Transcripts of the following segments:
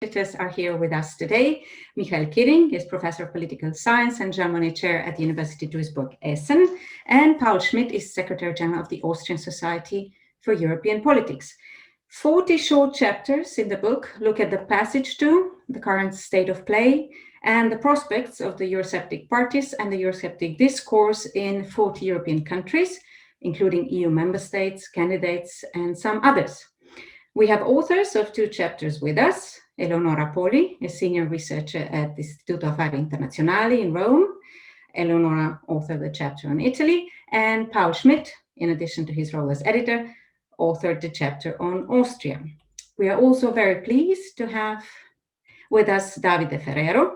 editors are here with us today. Michael Kaeding is Professor of Political Science and Germany Chair at the University Duisburg-Essen, and Paul Schmidt is Secretary General of the Austrian Society for European Politics. 40 short chapters in the book look at the passage to, the current state of play, and the prospects of the Eurosceptic parties and the Eurosceptic discourse in 40 European countries, including EU member states, candidates, and some others. We have authors of 2 chapters with us. Eleonora Poli, a senior researcher at the Istituto Affari Internazionali in Rome. Eleonora authored the chapter on Italy, and Paul Schmidt, in addition to his role as editor, authored the chapter on Austria. We are also very pleased to have with us Davide Ferrari.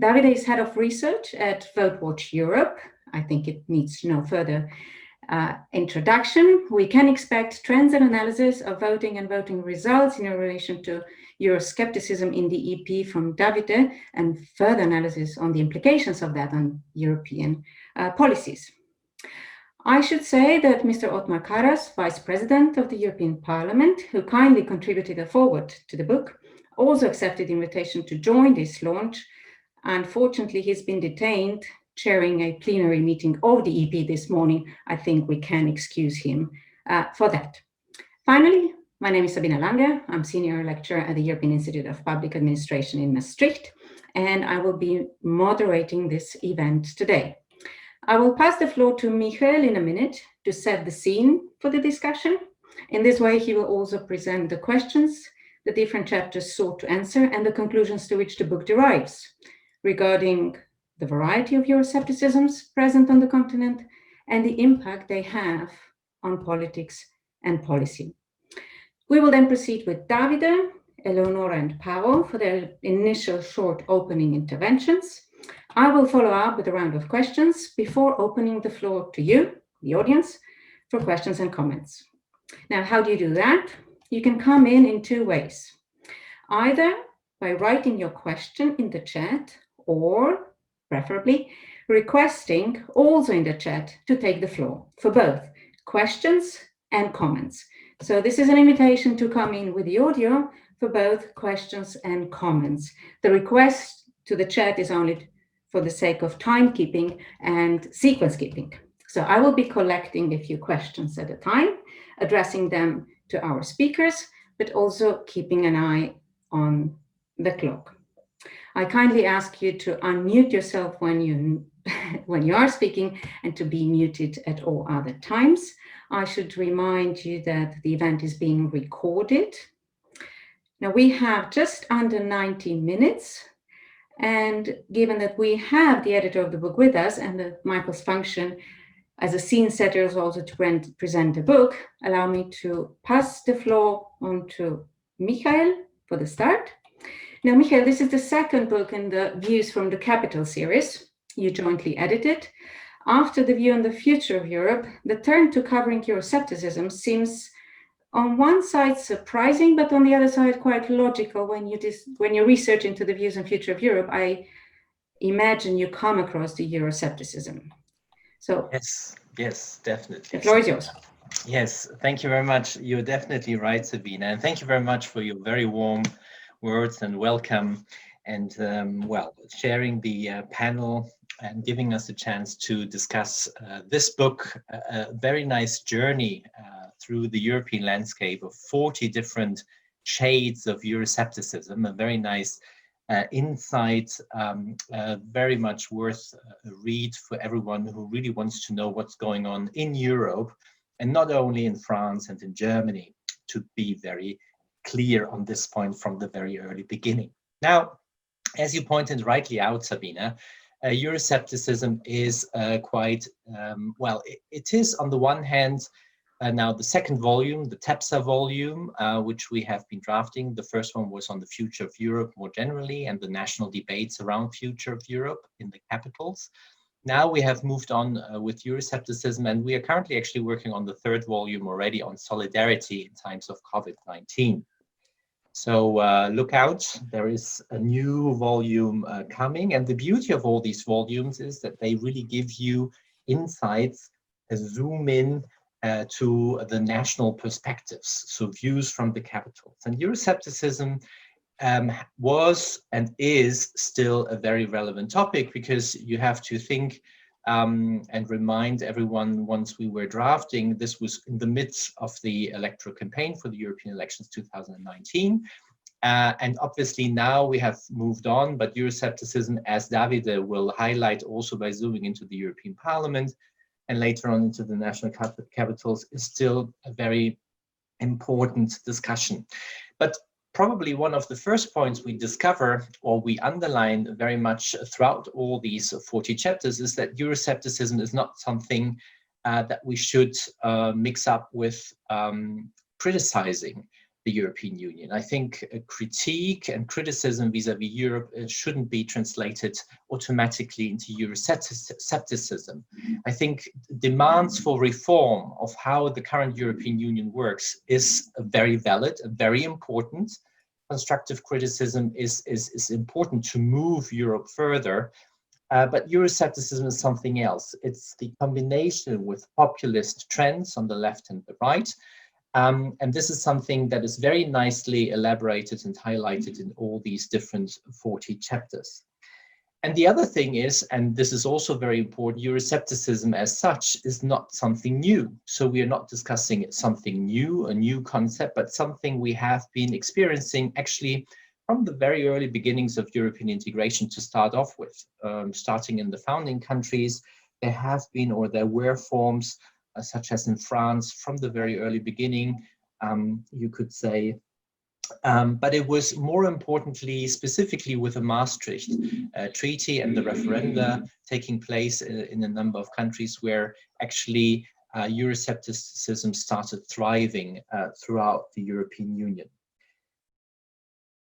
Davide is head of research at VoteWatch Europe. I think it needs no further introduction. We can expect trends and analysis of voting and voting results in relation to Euroscepticism in the EP from Davide, and further analysis on the implications of that on European policies. I should say that Mr. Othmar Karas, Vice President of the European Parliament, who kindly contributed a foreword to the book, also accepted the invitation to join this launch. Unfortunately, he's been detained chairing a plenary meeting of the EP this morning. I think we can excuse him for that. Finally, my name is Sabina Lange. I'm Senior Lecturer at the European Institute of Public Administration in Maastricht, and I will be moderating this event today. I will pass the floor to Michael in a minute to set the scene for the discussion. In this way, he will also present the questions the different chapters sought to answer and the conclusions to which the book derives regarding the variety of Euroscepticisms present on the continent and the impact they have on politics and policy. We will then proceed with Davide, Eleonora, and Paolo for their initial short opening interventions. I will follow up with a round of questions before opening the floor to you, the audience, for questions and comments. Now, how do you do that? You can come in 2 ways, either by writing your question in the chat or, preferably, requesting also in the chat to take the floor for both questions and comments. So this is an invitation to come in with the audio for both questions and comments. The request to the chat is only for the sake of timekeeping and sequence keeping. So I will be collecting a few questions at a time, addressing them to our speakers, but also keeping an eye on the clock. I kindly ask you to unmute yourself when you are speaking and to be muted at all other times. I should remind you that the event is being recorded. Now we have just under 90 minutes, and given that we have the editor of the book with us and that Michael's function as a scene setter is also to present the book, allow me to pass the floor on to Michael for the start. Now, Michael, this is the second book in the Views from the Capital series you jointly edited. After the view on the future of Europe, the turn to covering Euroscepticism seems on one side surprising, but on the other side quite logical. When you research into the views and future of Europe, I imagine you come across the Euroscepticism. So yes, definitely. The floor is yours. Yes, thank you very much. You're definitely right, Sabina, and thank you very much for your very warm words and welcome, and sharing the panel and giving us a chance to discuss this book, a very nice journey through the European landscape of 40 different shades of Euroscepticism, a very nice insight, very much worth a read for everyone who really wants to know what's going on in Europe, and not only in France and in Germany, to be very clear on this point from the very early beginning. Now, as you pointed rightly out, Sabina, Euroscepticism is quite, it is on the one hand now the second volume, the TEPSA volume, which we have been drafting. The first one was on the future of Europe more generally and the national debates around future of Europe in the capitals. Now we have moved on with Euroscepticism, and we are currently actually working on the third volume already on solidarity in times of COVID-19. So look out, there is a new volume coming, and the beauty of all these volumes is that they really give you insights, a zoom in to the national perspectives, so views from the capitals. And Euroscepticism was and is still a very relevant topic, because you have to think and remind everyone, once we were drafting, this was in the midst of the electoral campaign for the European elections 2019. And obviously now we have moved on, but Euroscepticism, as Davide will highlight also by zooming into the European Parliament and later on into the national capitals, is still a very important discussion. But probably one of the first points we discover, or we underline very much throughout all these 40 chapters, is that Euroscepticism is not something that we should mix up with criticizing the European Union. I think a critique and criticism vis-a-vis Europe shouldn't be translated automatically into Euroscepticism. I think demands for reform of how the current European Union works is very valid, very important. Constructive criticism is important to move Europe further. But Euroscepticism is something else. It's the combination with populist trends on the left and the right. And this is something that is very nicely elaborated and highlighted in all these different 40 chapters. And the other thing is, and this is also very important, Euroscepticism as such is not something new. So we are not discussing something new, a new concept, but something we have been experiencing actually from the very early beginnings of European integration to start off with. Starting in the founding countries, there have been, or there were forms such as in France from the very early beginning, you could say. But it was more importantly, specifically with the Maastricht Treaty and the referenda taking place in a number of countries where actually Euroscepticism started thriving throughout the European Union.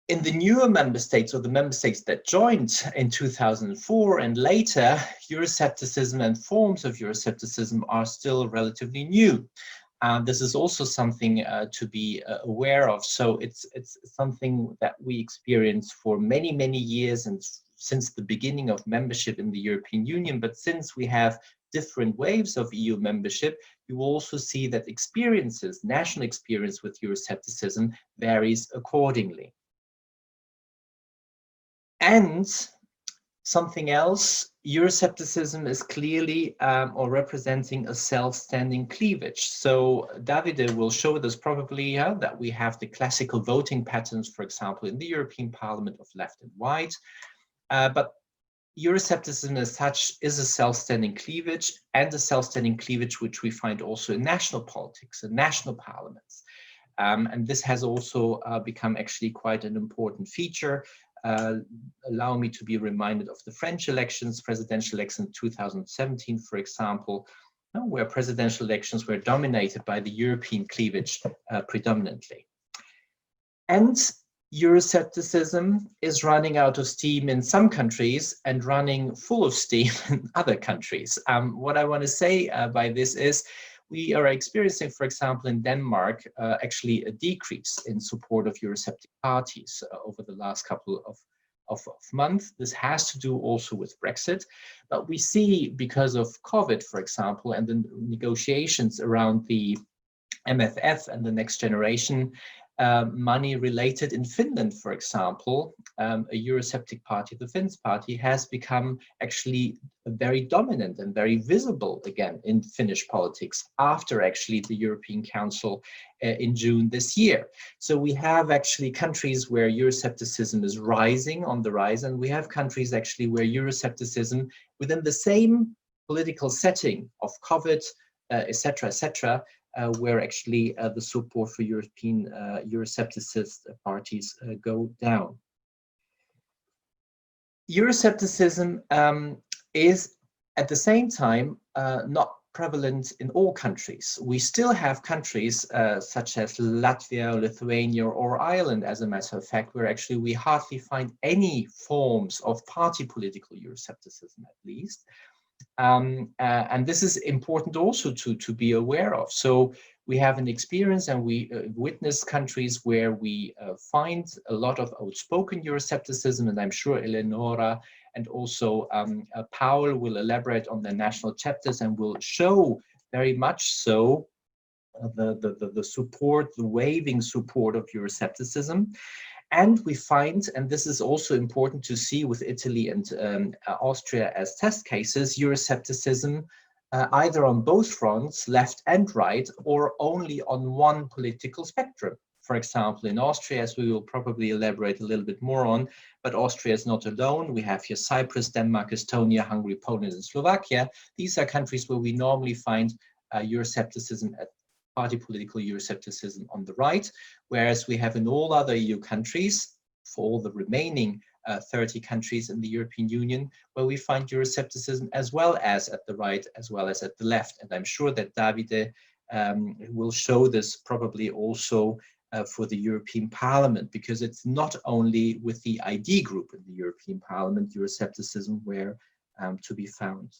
In the newer member states, or the member states that joined in 2004 and later, Euroscepticism and forms of Euroscepticism are still relatively new. This is also something to be aware of. So it's something that we experience for many, many years and since the beginning of membership in the European Union. But since we have different waves of EU membership, you also see that experiences, national experience with Euroscepticism varies accordingly. And something else, Euroscepticism is clearly or representing a self-standing cleavage. So Davide will show this probably that we have the classical voting patterns, for example, in the European Parliament of left and right. But Euroscepticism as such is a self-standing cleavage, and a self-standing cleavage which we find also in national politics and national parliaments. And this has also become actually quite an important feature. Allow me to be reminded of the French elections, presidential elections in 2017, for example, where presidential elections were dominated by the European cleavage predominantly. And Euroscepticism is running out of steam in some countries and running full of steam in other countries. What I want to say by this is, we are experiencing, for example, in Denmark, actually a decrease in support of Eurosceptic parties over the last couple of months. This has to do also with Brexit, but we see, because of COVID, for example, and the negotiations around the MFF and the next generation, money related in Finland, for example, a Eurosceptic party, the Finns party, has become actually very dominant and very visible again in Finnish politics after actually the European Council in June this year. So we have actually countries where Euroscepticism is rising, on the rise, and we have countries actually where Euroscepticism, within the same political setting of COVID, etc., where actually the support for European Euroscepticist parties go down. Euroscepticism is at the same time not prevalent in all countries. We still have countries such as Latvia, Lithuania, or Ireland, as a matter of fact, where actually we hardly find any forms of party political Euroscepticism, at least. And this is important also to be aware of. So we have an experience, and we witness countries where we find a lot of outspoken Euroscepticism, and I'm sure Eleonora and also Paul will elaborate on their national chapters and will show very much so the support, the waving support of Euroscepticism. And we find, and this is also important to see with Italy and Austria as test cases, Euroscepticism either on both fronts, left and right, or only on one political spectrum. For example, in Austria, as we will probably elaborate a little bit more on, but Austria is not alone. We have here Cyprus, Denmark, Estonia, Hungary, Poland, and Slovakia. These are countries where we normally find Euroscepticism at party political Euroscepticism on the right, whereas we have in all other EU countries, for all the remaining 30 countries in the European Union, where we find Euroscepticism as well as at the right, as well as at the left. And I'm sure that Davide will show this probably also for the European Parliament, because it's not only with the ID group in the European Parliament, Euroscepticism where to be found.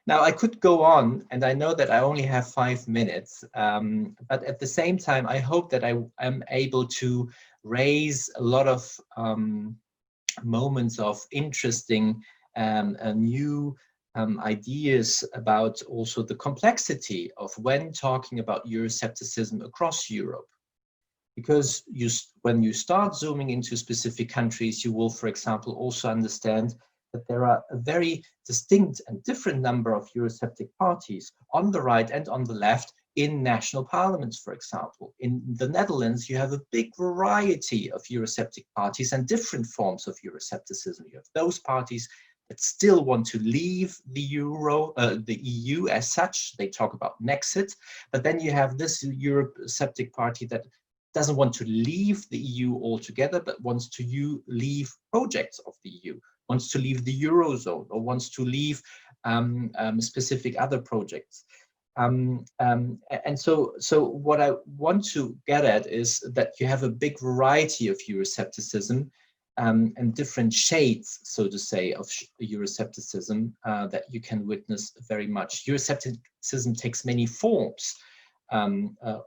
Now, I could go on, and I know that I only have 5 minutes, but at the same time, I hope that I am able to raise a lot of moments of interesting new ideas about also the complexity of when talking about Euroscepticism across Europe. Because when you start zooming into specific countries, you will, for example, also understand that there are a very distinct and different number of Eurosceptic parties on the right and on the left in national parliaments, for example. In the Netherlands, you have a big variety of Eurosceptic parties and different forms of Euroscepticism. You have those parties that still want to leave the EU as such. They talk about Nexit, but then you have this Eurosceptic party that doesn't want to leave the EU altogether, but wants to leave projects of the EU, wants to leave the Eurozone, or wants to leave specific other projects. And so what I want to get at is that you have a big variety of Euroscepticism and different shades, so to say, of Euroscepticism that you can witness very much. Euroscepticism takes many forms.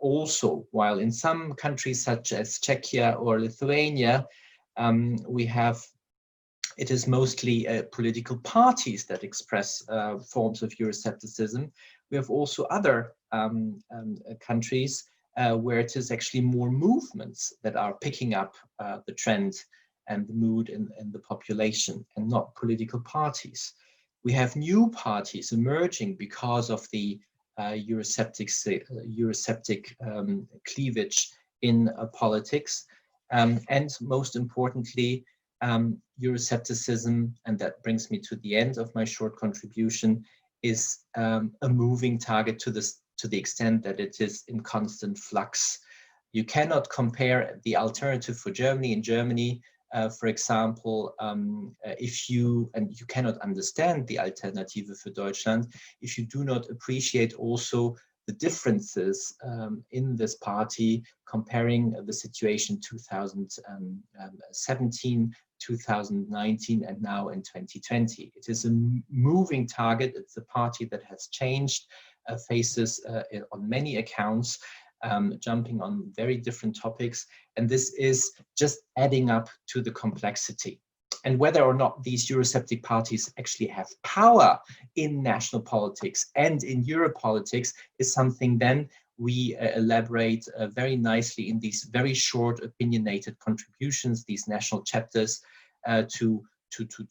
Also, while in some countries such as Czechia or Lithuania, it is mostly political parties that express forms of Euroscepticism. We have also other countries where it is actually more movements that are picking up the trend and the mood in the population, and not political parties. We have new parties emerging because of the Eurosceptic cleavage in politics, and most importantly, Euroscepticism, and that brings me to the end of my short contribution, is a moving target to the extent that it is in constant flux. You cannot compare the alternative for Germany. In Germany, for example, you cannot understand the Alternative for Deutschland if you do not appreciate also the differences in this party, comparing the situation 2017, 2019, and now in 2020. It is a moving target. It's a party that has changed faces on many accounts, jumping on very different topics. And this is just adding up to the complexity. And whether or not these Eurosceptic parties actually have power in national politics and in Europolitics is something then we elaborate very nicely in these very short opinionated contributions, these national chapters, to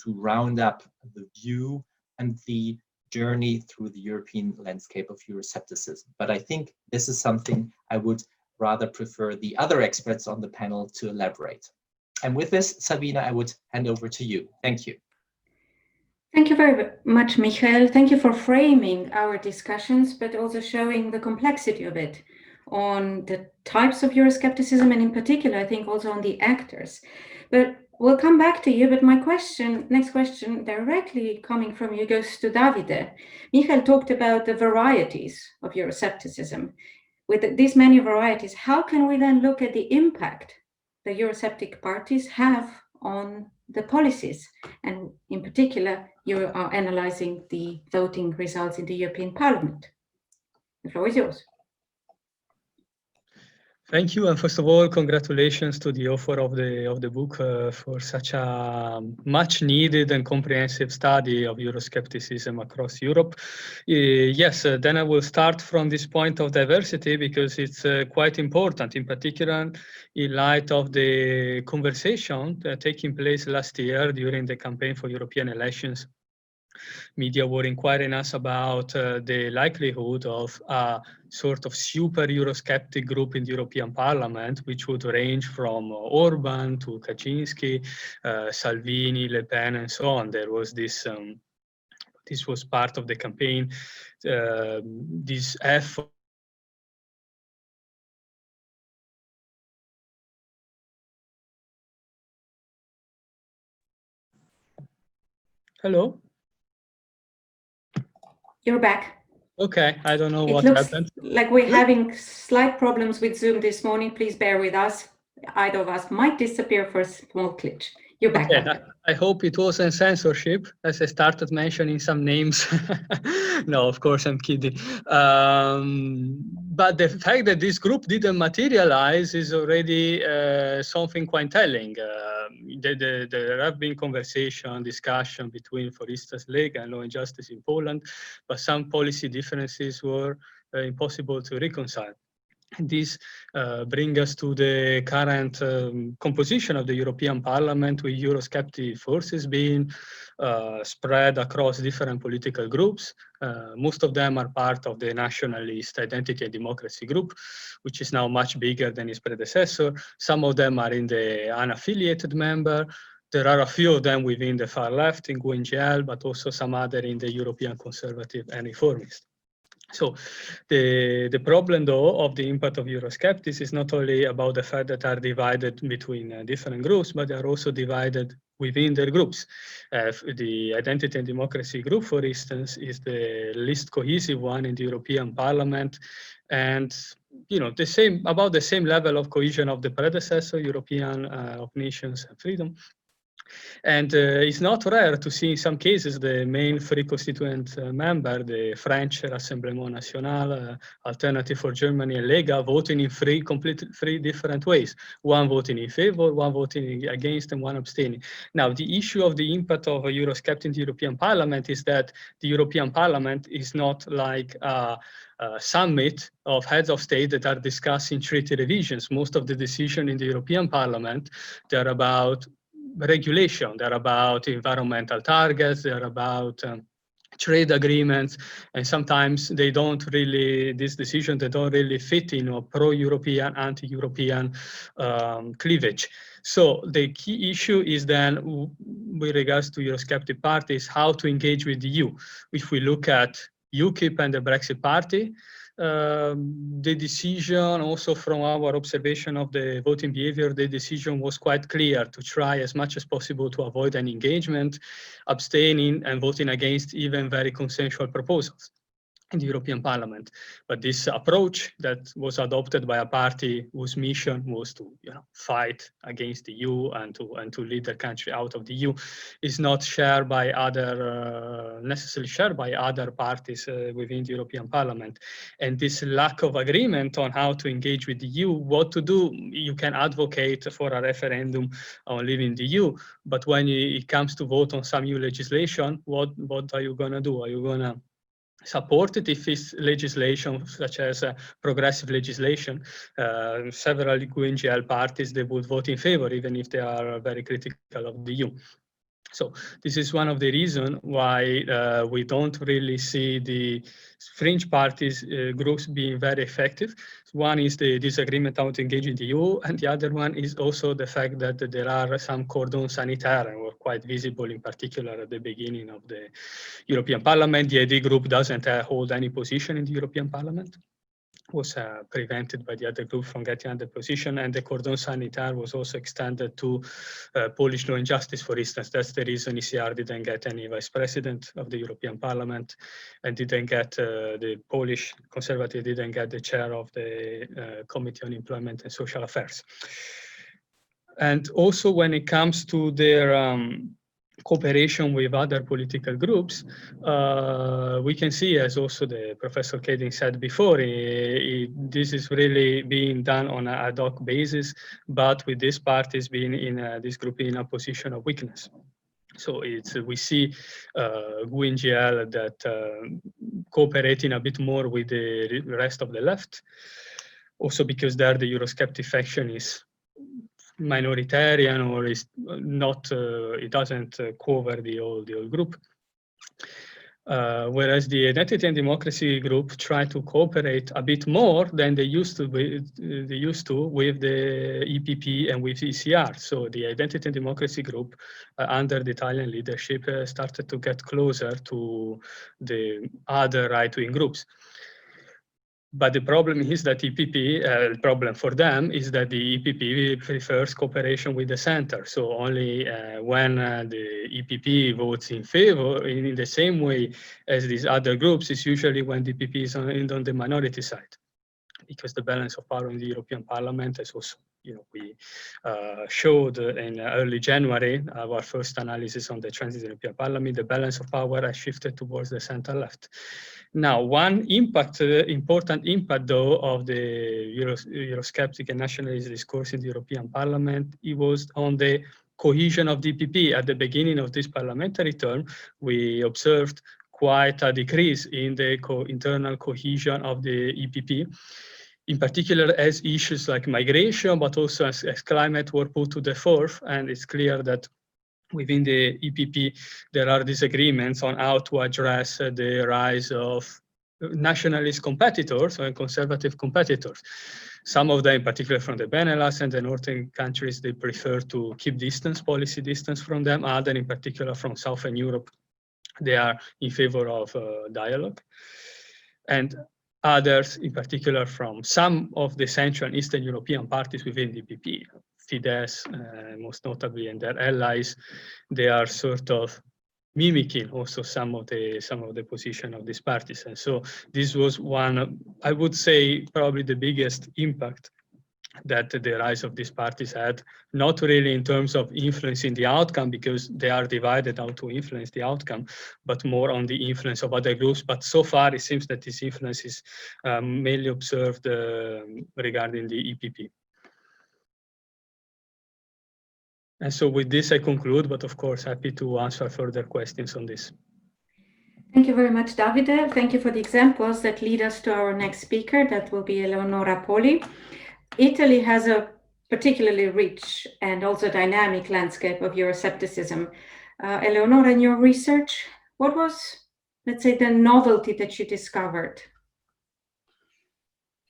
round up the view and the journey through the European landscape of Euroscepticism. But I think this is something I would rather prefer the other experts on the panel to elaborate. And with this, Sabina, I would hand over to you. Thank you. Thank you very much, Michael. Thank you for framing our discussions, but also showing the complexity of it on the types of Euroscepticism, and in particular, I think also on the actors. But we'll come back to you, but my next question directly coming from you goes to Davide. Michael talked about the varieties of Euroscepticism. With these many varieties, how can we then look at the impact the Eurosceptic parties have on the policies? And in particular, you are analyzing the voting results in the European Parliament. The floor is yours. Thank you, and first of all, congratulations to the author of the book for such a much needed and comprehensive study of Euroscepticism across Europe. Yes, then I will start from this point of diversity because it's quite important, in particular in light of the conversation taking place last year during the campaign for European elections. Media were inquiring us about the likelihood of a sort of super Eurosceptic group in the European Parliament, which would range from Orban to Kaczynski, Salvini, Le Pen, and so on. There was this. This was part of the campaign. This effort. Hello. You're back. Okay, I don't know what happened. Like we're having slight problems with Zoom this morning. Please bear with us. Either of us might disappear for a small glitch. You're back. Okay, I hope it wasn't censorship, as I started mentioning some names. No, of course, I'm kidding. But the fact that this group didn't materialize is already something quite telling. There have been conversation, discussion between, for instance, Lega and Law and Justice in Poland, but some policy differences were impossible to reconcile. This brings us to the current composition of the European Parliament, with Eurosceptic forces being spread across different political groups. Most of them are part of the Nationalist Identity and Democracy group, which is now much bigger than its predecessor. Some of them are in the unaffiliated member. There are a few of them within the far left in GUE/NGL, but also some other in the European Conservative and Reformist. So the problem, though, of the impact of Eurosceptics is not only about the fact that they are divided between different groups, but they are also divided within their groups. The Identity and Democracy group, for instance, is the least cohesive one in the European Parliament, and about the same level of cohesion of the predecessor, European of Nations and Freedom. And it's not rare to see in some cases the main three constituent member, the French Rassemblement National, Alternative for Germany, and Lega, voting in three different ways. One voting in favor, one voting against, and one abstaining. Now, the issue of the impact of a Eurosceptic in the European Parliament is that the European Parliament is not like a summit of heads of state that are discussing treaty revisions. Most of the decisions in the European Parliament, they're about regulation, they're about environmental targets, they're about trade agreements, and sometimes they don't really, these decisions, they don't really fit in a pro-European, anti-European cleavage. So the key issue is then, with regards to Eurosceptic parties, how to engage with the EU. If we look at UKIP and the Brexit Party, the decision, also from our observation of the voting behavior, the decision was quite clear to try as much as possible to avoid an engagement, abstaining and voting against even very consensual proposals in the European Parliament. But this approach that was adopted by a party whose mission was to fight against the EU and to lead the country out of the EU is not shared by other, necessarily shared by other parties within the European Parliament. And this lack of agreement on how to engage with the EU, what to do, you can advocate for a referendum on leaving the EU, but when it comes to vote on some EU legislation, what are you gonna do? Are you gonna support it if it's legislation such as progressive legislation? Several GUE/NGL parties, they would vote in favor even if they are very critical of the EU. So this is one of the reasons why we don't really see the fringe parties groups being very effective. One is the disagreement how to engage in the EU, and the other one is also the fact that there are some cordons sanitaires were quite visible, in particular at the beginning of the European Parliament. The ID group doesn't hold any position in the European Parliament, was prevented by the other group from getting under position, and the cordon sanitaire was also extended to Polish Law and Justice, for instance. That's the reason ECR didn't get any vice president of the European Parliament, and didn't get the Polish Conservative didn't get the chair of the Committee on Employment and Social Affairs. And also when it comes to their cooperation with other political groups, we can see, as also the Professor Kaeding said before, this is really being done on an ad hoc basis, but with these parties being in this group in a position of weakness. So we see GUI-NGL that cooperating a bit more with the rest of the left, also because there the Eurosceptic faction is minoritarian or is not, it doesn't cover the whole group. Whereas the Identity and Democracy group try to cooperate a bit more than they used to with the EPP and with ECR. So the Identity and Democracy group under the Italian leadership started to get closer to the other right-wing groups. But the problem is that EPP, problem for them is that the EPP prefers cooperation with the center. So only when the EPP votes in favor, in the same way as these other groups, is usually when the EPP is on the minority side, because the balance of power in the European Parliament is also, we showed in early January, our first analysis on the trends in the European Parliament, the balance of power has shifted towards the center left. Now, one important impact, though, of the Eurosceptic and nationalist discourse in the European Parliament, it was on the cohesion of the EPP. At the beginning of this parliamentary term, we observed quite a decrease in the internal cohesion of the EPP, in particular as issues like migration, but also as climate were put to the fore. And it's clear that within the EPP, there are disagreements on how to address the rise of nationalist competitors and conservative competitors. Some of them, in particular from the Benelux and the northern countries, they prefer to keep policy distance from them. Others, in particular from Southern Europe, they are in favor of dialogue. And others, in particular from some of the Central and Eastern European parties within the EPP, Fidesz, most notably, and their allies, they are sort of mimicking also some of the position of these parties. And so this was one, I would say, probably the biggest impact that the rise of these parties had, not really in terms of influencing the outcome, because they are divided how to influence the outcome, but more on the influence of other groups. But so far, it seems that this influence is mainly observed regarding the EPP. And so with this, I conclude, but of course, happy to answer further questions on this. Thank you very much, Davide. Thank you for the examples that lead us to our next speaker. That will be Eleonora Poli. Italy has a particularly rich and also dynamic landscape of Euroscepticism. Eleonora, in your research, what was, let's say, the novelty that you discovered?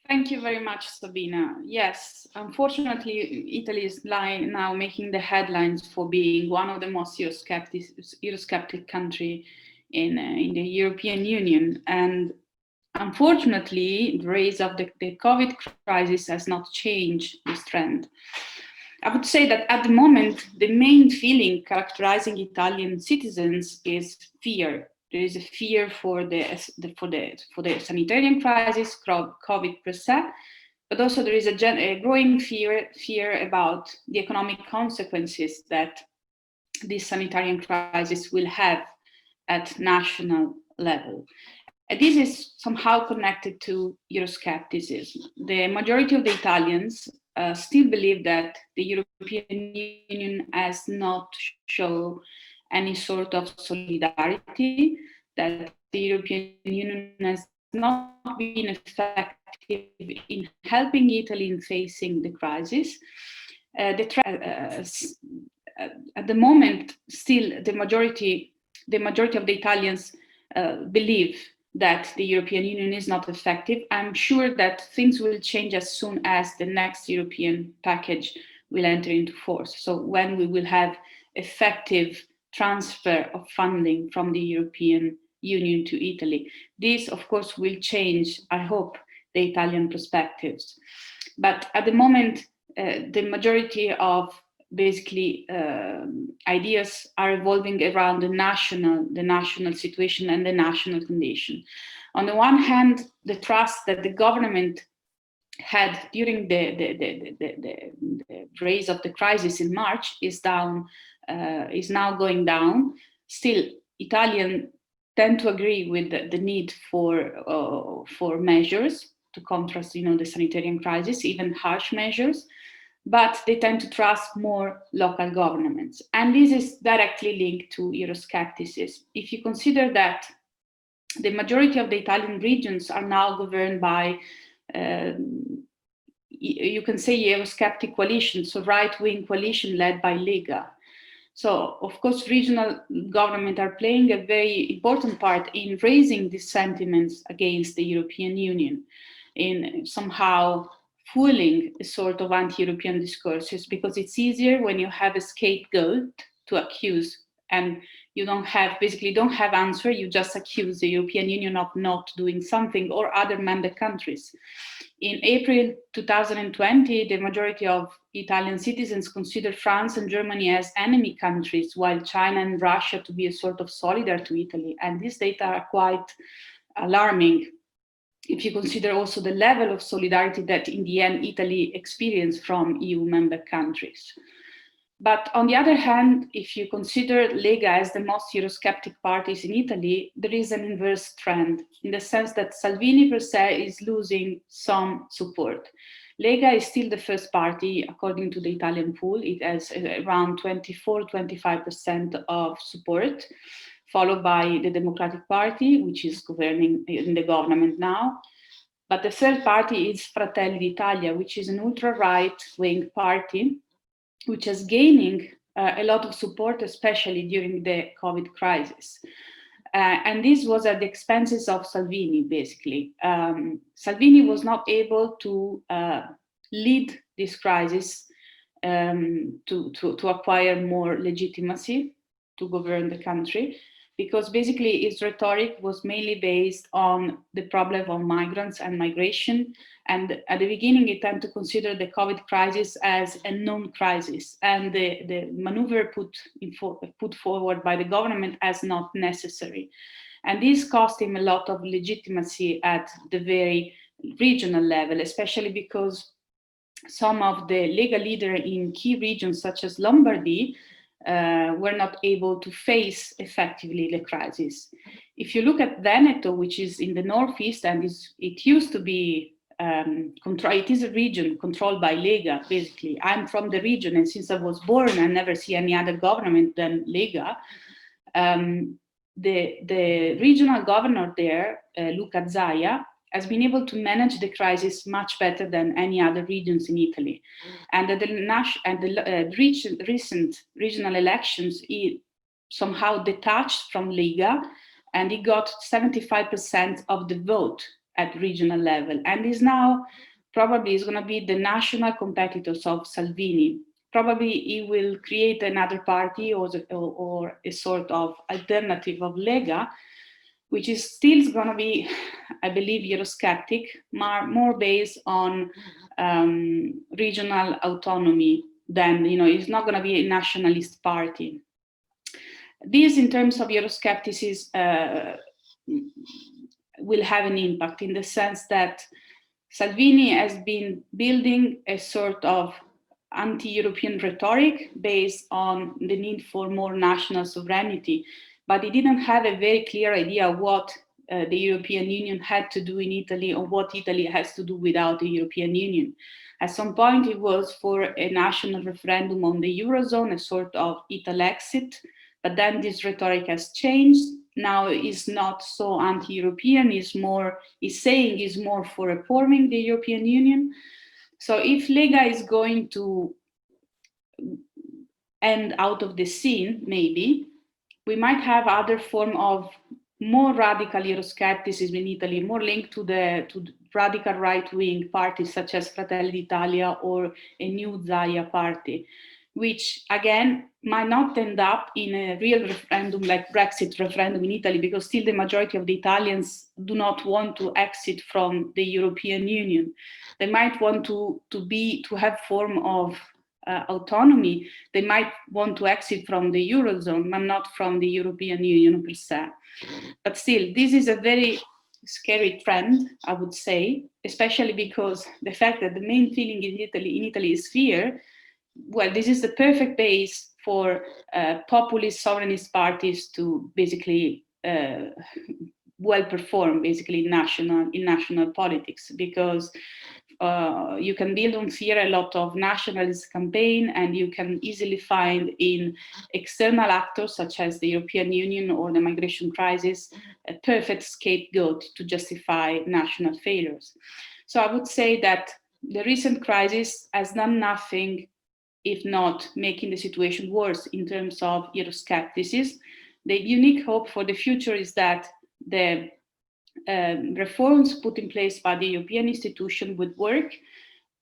Thank you very much, Sabina. Yes, unfortunately, Italy is now making the headlines for being one of the most Eurosceptic country in the European Union. And unfortunately, the rise of the COVID crisis has not changed this trend. I would say that at the moment, the main feeling characterizing Italian citizens is fear. There is a fear for the sanitarian crisis, COVID per se, but also there is a growing fear about the economic consequences that this sanitarian crisis will have at national level. And this is somehow connected to Euroscepticism. The majority of the Italians still believe that the European Union has not shown any sort of solidarity, that the European Union has not been effective in helping Italy in facing the crisis. At the moment, still the majority of the Italians believe that the European Union is not effective. I'm sure that things will change as soon as the next European package will enter into force. So when we will have effective transfer of funding from the European Union to Italy. This, of course, will change, I hope, the Italian perspectives. But at the moment, the majority of basically ideas are evolving around the national situation and the national condition. On the one hand, the trust that the government had during the rise of the crisis in March is down is now going down. Still, Italians tend to agree with the need for measures to contrast, the sanitarian crisis, even harsh measures, but they tend to trust more local governments. And this is directly linked to Euroscepticism. If you consider that the majority of the Italian regions are now governed by, you can say, Eurosceptic coalition, so right-wing coalition led by Lega. So, of course, regional governments are playing a very important part in raising these sentiments against the European Union, in somehow fueling a sort of anti-European discourses, because it's easier when you have a scapegoat to accuse and you don't have answer, you just accuse the European Union of not doing something, or other member countries. In April 2020, the majority of Italian citizens considered France and Germany as enemy countries, while China and Russia to be a sort of solidar to Italy. And these data are quite alarming if you consider also the level of solidarity that in the end Italy experienced from EU member countries. But on the other hand, if you consider Lega as the most Eurosceptic parties in Italy, there is an inverse trend, in the sense that Salvini per se is losing some support. Lega is still the first party, according to the Italian poll. It has around 24-25% of support, followed by the Democratic Party, which is governing in the government now. But the third party is Fratelli d'Italia, which is an ultra-right-wing party, which is gaining a lot of support, especially during the COVID crisis. And this was at the expenses of Salvini, basically. Salvini was not able to lead this crisis to acquire more legitimacy to govern the country, because basically its rhetoric was mainly based on the problem of migrants and migration. And at the beginning, it tended to consider the COVID crisis as a known crisis, and the maneuver put forward by the government as not necessary. And this cost him a lot of legitimacy at the very regional level, especially because some of the Lega leaders in key regions, such as Lombardy, were not able to face effectively the crisis. If you look at Veneto, which is in the northeast, and it used to be it is a region controlled by Lega, basically. I'm from the region, and since I was born, I never see any other government than Lega. The regional governor there, Luca Zaia, has been able to manage the crisis much better than any other regions in Italy. And at the recent regional elections, he somehow detached from Lega, and he got 75% of the vote at regional level, and is now probably is going to be the national competitors of Salvini. Probably he will create another party or a sort of alternative of Lega, which is still going to be, I believe, Eurosceptic, more based on regional autonomy than, it's not going to be a nationalist party. This, in terms of Euroscepticism, will have an impact, in the sense that Salvini has been building a sort of anti-European rhetoric based on the need for more national sovereignty, but he didn't have a very clear idea of what the European Union had to do in Italy, or what Italy has to do without the European Union. At some point, it was for a national referendum on the Eurozone, a sort of Italexit, but then this rhetoric has changed. Now is not so anti-European, is saying is more for reforming the European Union. So if Lega is going to end out of the scene, maybe, we might have other form of more radical Euroscepticism in Italy, more linked to the radical right-wing parties such as Fratelli d'Italia or a new Zaia party, which again might not end up in a real referendum like Brexit referendum in Italy, because still the majority of the Italians do not want to exit from the European Union. They might want to have form of autonomy. They might want to exit from the Eurozone, but not from the European Union per se. But still, this is a very scary trend, I would say, especially because the fact that the main feeling in Italy is fear. Well, this is the perfect base for populist sovereignist parties to basically well perform basically in national politics, because you can build on fear a lot of nationalist campaign, and you can easily find in external actors such as the European Union or the migration crisis a perfect scapegoat to justify national failures. So I would say that the recent crisis has done nothing if not making the situation worse in terms of Euroscepticism. The unique hope for the future is that the reforms put in place by the European institution would work,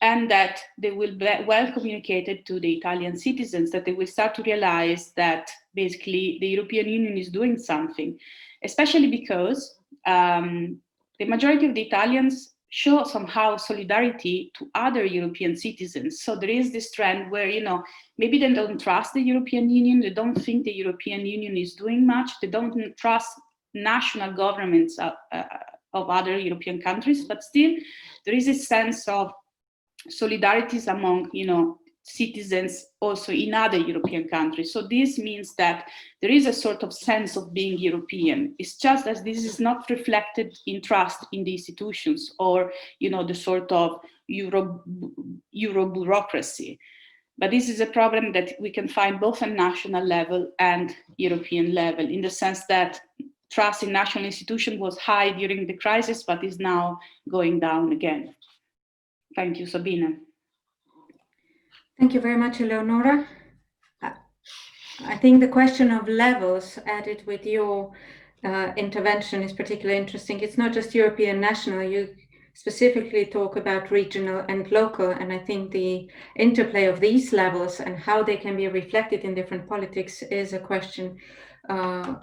and that they will be well communicated to the Italian citizens, that they will start to realize that basically the European Union is doing something, especially because the majority of the Italians show somehow solidarity to other European citizens. So there is this trend where, you know, maybe they don't trust the European Union, they don't think the European Union is doing much, they don't trust national governments of other European countries, but still there is a sense of solidarities among, you know, citizens also in other European countries. So this means that there is a sort of sense of being European. It's just that this is not reflected in trust in the institutions, or, you know, the sort of Euro bureaucracy. But this is a problem that we can find both at national level and European level, in the sense that trust in national institutions was high during the crisis, but is now going down again. Thank you, Sabina. Thank you very much, Eleonora. I think the question of levels added with your intervention is particularly interesting. It's not just European national, you specifically talk about regional and local, and I think the interplay of these levels and how they can be reflected in different politics is a question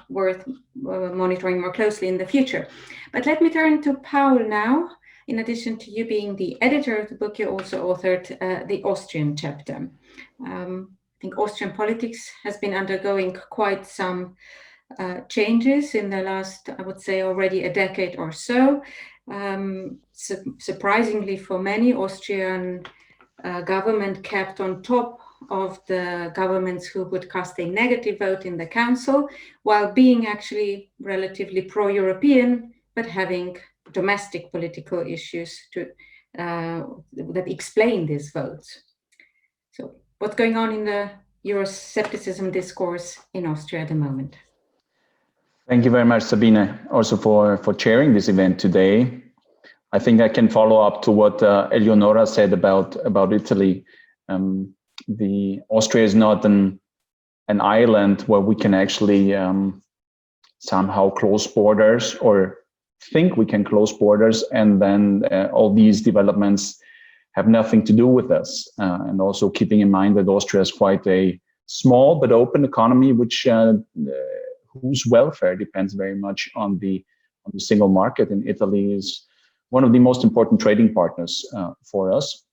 worth monitoring more closely in the future. But let me turn to Paul now. In addition to you being the editor of the book, you also authored the Austrian chapter. I think Austrian politics has been undergoing quite some changes in the last, I would say, already a decade or so. Surprisingly for many, Austrian government kept on top of the governments who would cast a negative vote in the council, while being actually relatively pro-European, but having domestic political issues that explain these votes. So what's going on in the Euroscepticism discourse in Austria at the moment? Thank you very much, Sabina, also for chairing this event today. I think I can follow up to what Eleonora said about Italy. Austria is not an island where we can actually somehow close borders, or think we can close borders, and then all these developments have nothing to do with us. And also keeping in mind that Austria is quite a small but open economy, which whose welfare depends very much on the single market. And Italy is one of the most important trading partners for us.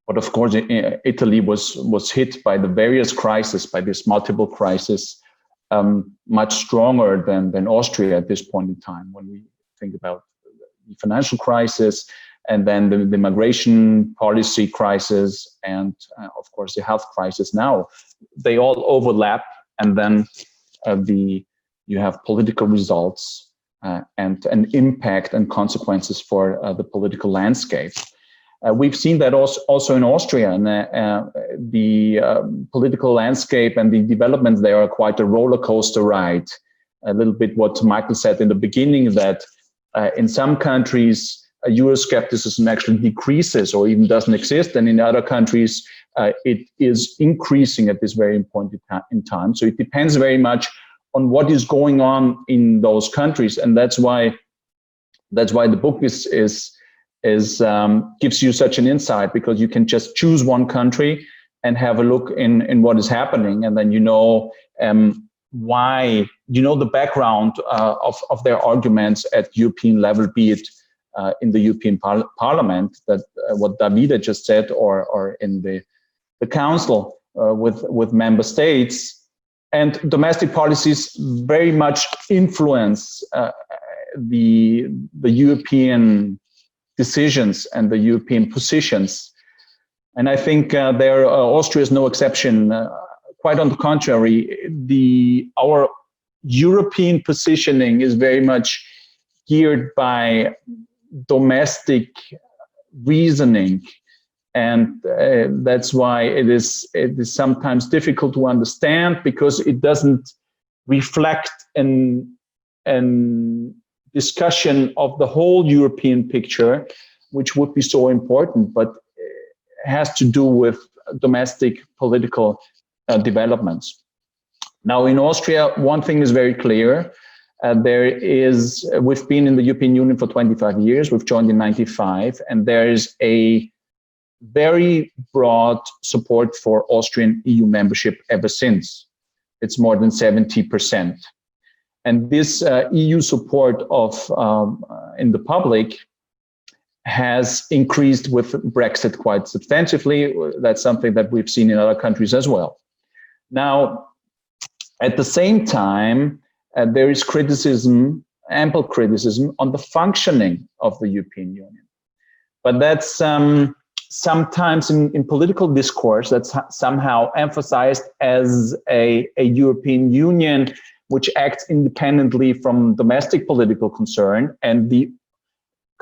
But of course, Italy was hit by the various crises, by this multiple crisis, much stronger than Austria at this point in time. When we think about the financial crisis, and then the migration policy crisis, and of course the health crisis now, they all overlap, and then you have political results and an impact and consequences for the political landscape. We've seen that also in Austria, and the political landscape and the developments there are quite a roller coaster ride. A little bit what Michael said in the beginning, that in some countries, Euroscepticism actually decreases or even doesn't exist, and in other countries, it is increasing at this very point in time. So it depends very much on what is going on in those countries, and that's why the book gives you such an insight, because you can just choose one country and have a look in what is happening, and then why, the background of their arguments at European level, be it in the European Parliament, that what Davide just said, or in the Council with member states. And domestic policies very much influence the European decisions and the European positions. And I think Austria is no exception. quite on the contrary, our European positioning is very much geared by domestic reasoning, and that's why it is sometimes difficult to understand, because it doesn't reflect an discussion of the whole European picture, which would be so important, but has to do with domestic political developments. Now, in Austria, one thing is very clear. We've been in the European Union for 25 years. We've joined in 95, and there is a very broad support for Austrian EU membership ever since. It's more than 70%. And this EU support in the public has increased with Brexit quite substantially. That's something that we've seen in other countries as well. Now, at the same time, there is criticism, ample criticism, on the functioning of the European Union. But that's sometimes in political discourse, that's somehow emphasized as a European Union which acts independently from domestic political concern, and the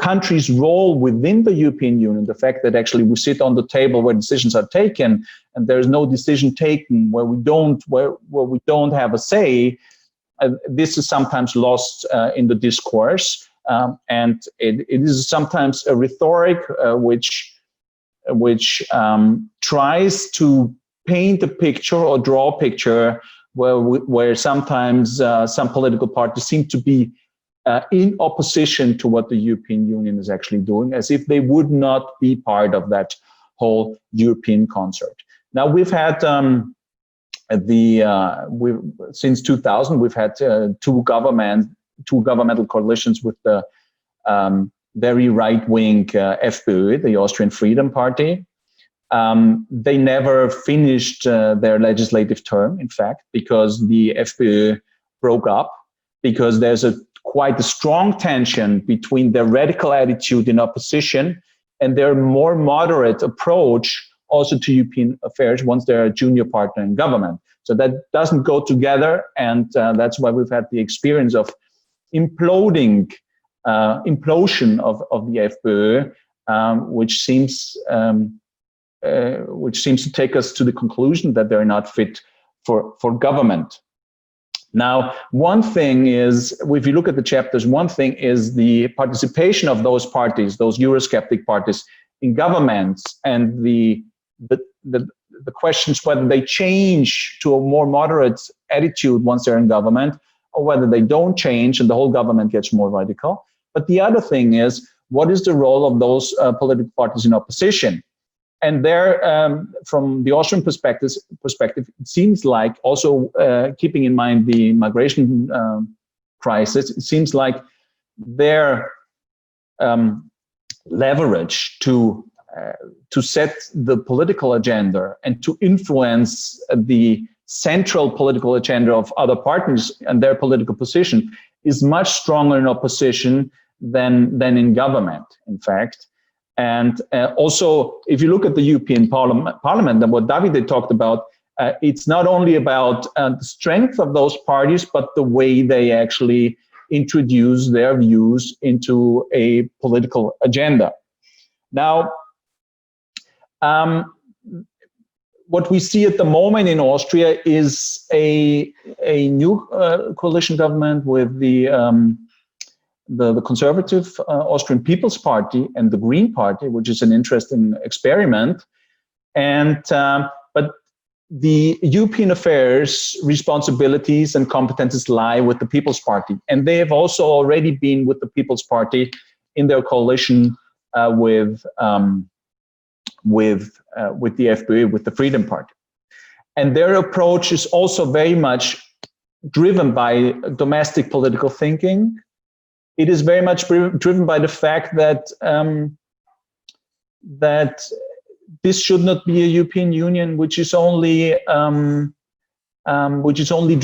country's role within the European Union, the fact that actually we sit on the table where decisions are taken and there is no decision taken where we don't have a say, this is sometimes lost in the discourse, and it is sometimes a rhetoric which tries to paint a picture or draw a picture where sometimes some political parties seem to be in opposition to what the European Union is actually doing, as if they would not be part of that whole European concert. Now, we've had since 2000, we've had two governmental coalitions with the very right-wing FPÖ, the Austrian Freedom Party. They never finished their legislative term, in fact, because the FPÖ broke up, because there's quite a strong tension between their radical attitude in opposition and their more moderate approach also to European affairs once they're a junior partner in government. So that doesn't go together, and that's why we've had the experience of implosion of the FPÖ, which seems to take us to the conclusion that they're not fit for government. Now, one thing is, if you look at the chapters, one thing is the participation of those parties, those Eurosceptic parties, in governments, and the questions whether they change to a more moderate attitude once they're in government, or whether they don't change and the whole government gets more radical. But the other thing is, what is the role of those political parties in opposition? And there, from the Austrian perspective, it seems like, also keeping in mind the migration crisis, it seems like their leverage to set the political agenda and to influence the central political agenda of other parties and their political position is much stronger in opposition than in government, in fact. And also, if you look at the European Parliament and what Davide talked about, it's not only about the strength of those parties, but the way they actually introduce their views into a political agenda. Now, what we see at the moment in Austria is a new coalition government with the conservative Austrian People's Party and the Green Party, which is an interesting experiment. And but the European affairs responsibilities and competences lie with the People's Party, and they have also already been with the People's Party in their coalition with the FPÖ, with the Freedom Party. And their approach is also very much driven by domestic political thinking. It is very much driven by the fact that that this should not be a European Union which is only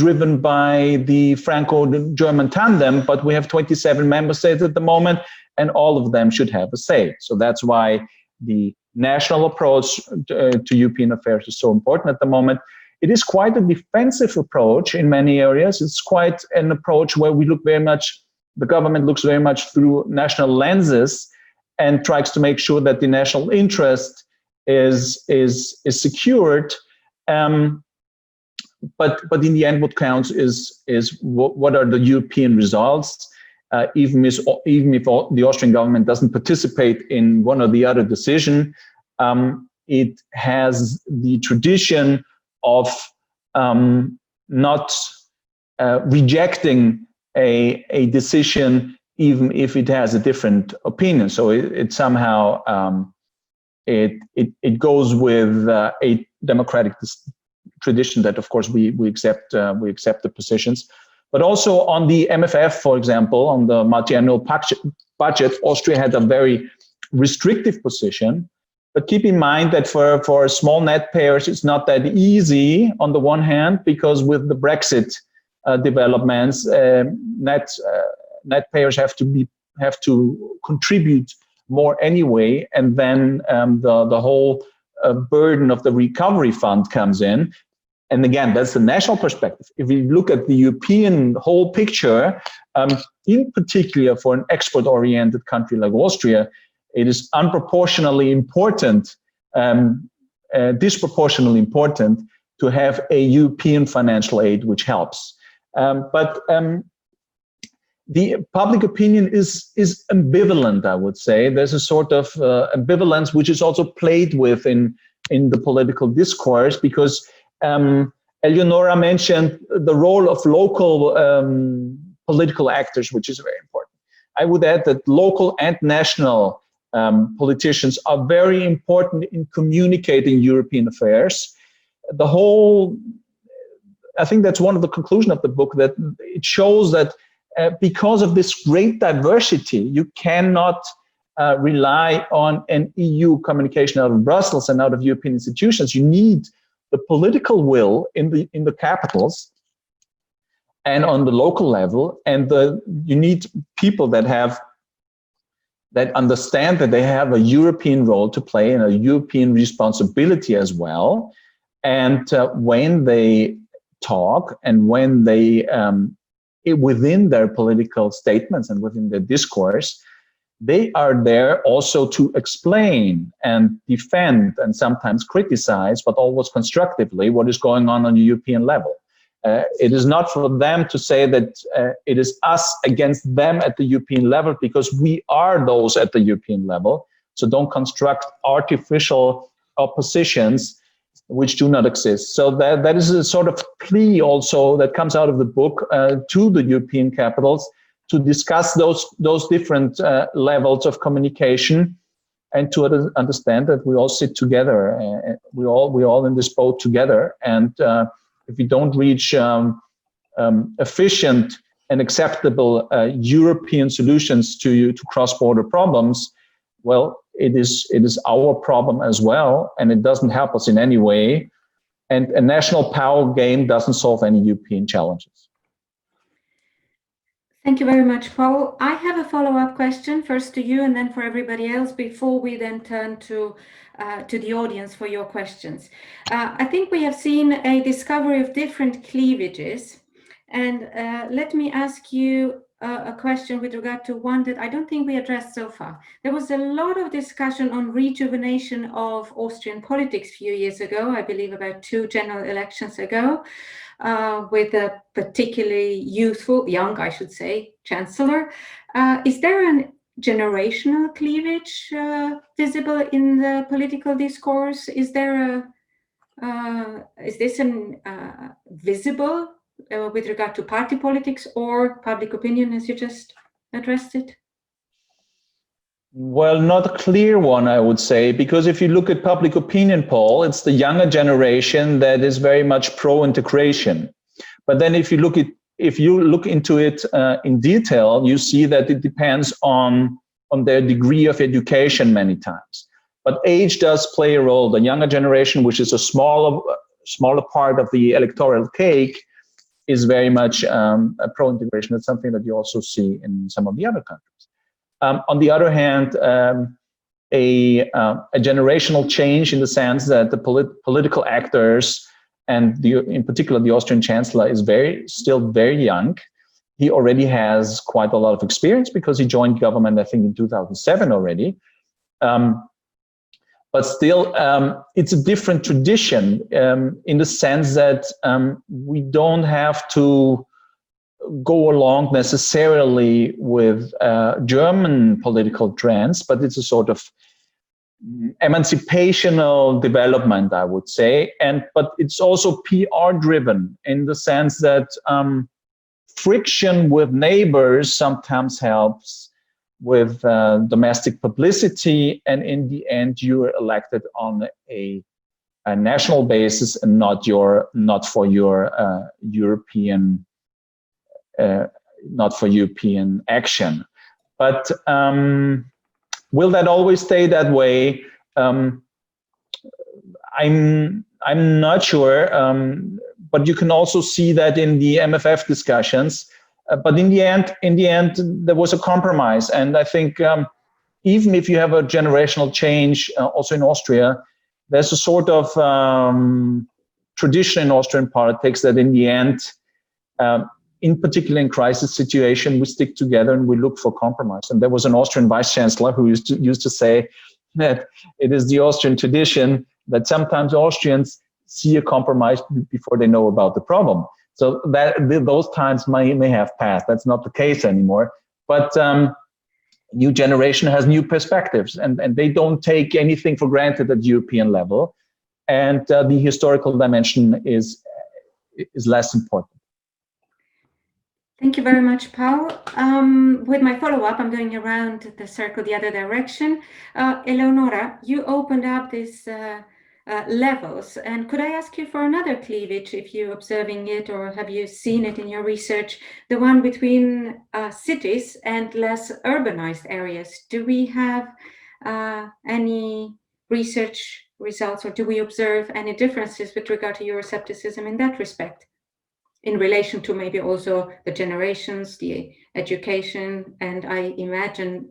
driven by the Franco-German tandem, but we have 27 member states at the moment, and all of them should have a say. So that's why the national approach to European affairs is so important at the moment. it is quite a defensive approach in many areas. It's quite an approach where we look very much, the government looks very much through national lenses and tries to make sure that the national interest is secured. But in the end, what counts is what are the European results. Even if the Austrian government doesn't participate in one or the other decision, it has the tradition of not rejecting a decision, even if it has a different opinion. So it somehow it goes with a democratic tradition that, of course, we accept the positions. But also on the MFF, for example, on the multi-annual budget, Austria had a very restrictive position. But keep in mind that for small net payers, it's not that easy on the one hand, because with the Brexit developments, net payers have to contribute more anyway, and then the whole burden of the recovery fund comes in. And again, that's the national perspective. If we look at the European whole picture, in particular for an export-oriented country like Austria, it is disproportionately important to have a European financial aid which helps. But the public opinion is ambivalent, I would say. There's a sort of ambivalence which is also played with in the political discourse, because Eleonora mentioned the role of local political actors, which is very important. I would add that local and national politicians are very important in communicating European affairs. I think that's one of the conclusions of the book, that it shows that because of this great diversity, you cannot rely on an EU communication out of Brussels and out of European institutions. You need the political will in the capitals and on the local level, and you need people that understand that they have a European role to play and a European responsibility as well. And when they talk and when they within their political statements and within their discourse, they are there also to explain and defend and sometimes criticize, but always constructively, what is going on the European level. It is not for them to say that it is us against them at the European level, because we are those at the European level. So don't construct artificial oppositions which do not exist. So that is a sort of plea also that comes out of the book to the European capitals, to discuss those different levels of communication, and to understand that we all sit together. We all in this boat together. And if we don't reach efficient and acceptable European solutions to cross-border problems, well, it is our problem as well, and it doesn't help us in any way. And a national power game doesn't solve any European challenges. Thank you very much, Paul. I have a follow-up question, first to you and then for everybody else, before we then turn to the audience for your questions. I think we have seen a discovery of different cleavages. And let me ask you a question with regard to one that I don't think we addressed so far. There was a lot of discussion on rejuvenation of Austrian politics a few years ago, I believe about 2 general elections ago, with a particularly young, I should say, chancellor. Is there a generational cleavage visible in the political discourse? Is this visible with regard to party politics or public opinion, as you just addressed it? Well, not a clear one, I would say, because if you look at public opinion poll, it's the younger generation that is very much pro-integration. But then if you look into it in detail, you see that it depends on their degree of education many times. But age does play a role. The younger generation, which is a smaller part of the electoral cake, is very much pro-integration. It's something that you also see in some of the other countries. On the other hand, a generational change in the sense that the political actors and in particular, the Austrian Chancellor is still very young. He already has quite a lot of experience because he joined government, I think, in 2007 already. But still, it's a different tradition in the sense that we don't have to go along necessarily with German political trends, but it's a sort of emancipational development, I would say. But it's also PR driven in the sense that friction with neighbors sometimes helps with domestic publicity, and in the end, you are elected on a national basis and not for European action. But will that always stay that way? I'm not sure. But you can also see that in the MFF discussions. But in the end, there was a compromise, and I think even if you have a generational change, also in Austria, there's a sort of tradition in Austrian politics that in the end, in particular in crisis situation, we stick together and we look for compromise. And there was an Austrian vice chancellor who used to say that it is the Austrian tradition that sometimes Austrians see a compromise before they know about the problem. So that those times may have passed. That's not the case anymore. But new generation has new perspectives, and they don't take anything for granted at European level. And the historical dimension is less important. Thank you very much, Paul. With my follow-up, I'm going around the circle the other direction. Eleonora, you opened up this levels, and could I ask you for another cleavage, if you're observing it or have you seen it in your research, the one between cities and less urbanized areas? Do we have any research results, or do we observe any differences with regard to Euroscepticism in that respect, in relation to maybe also the generations, the education, and I imagine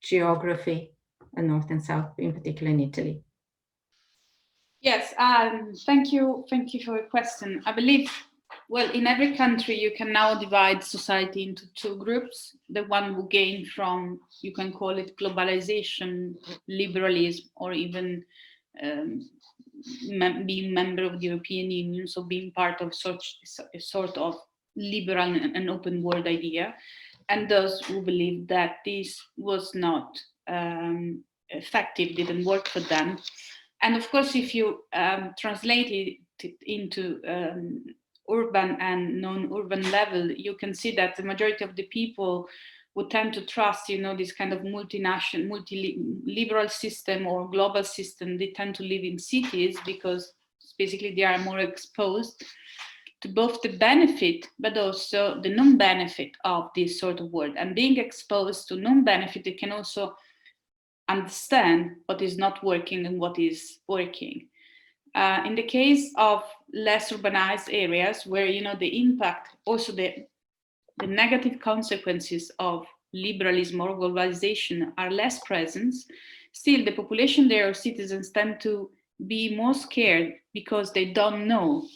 geography, north and south, in particular in Italy? Yes, thank you for your question. I believe, well, in every country you can now divide society into two groups. The one who gain from, you can call it globalization, liberalism, or even being member of the European Union, so being part of such a sort of liberal and open world idea, and those who believe that this was not effective, didn't work for them. And of course, if you translate it into urban and non-urban level, you can see that the majority of the people would tend to trust, this kind of multinational, multi-liberal system or global system. They tend to live in cities because basically they are more exposed to both the benefit but also the non-benefit of this sort of world. And being exposed to non-benefit, they can also understand what is not working and what is working. In the case of less urbanized areas where, the impact, also the negative consequences of liberalism or globalization are less present, still the population there, or citizens, tend to be more scared because they don't know.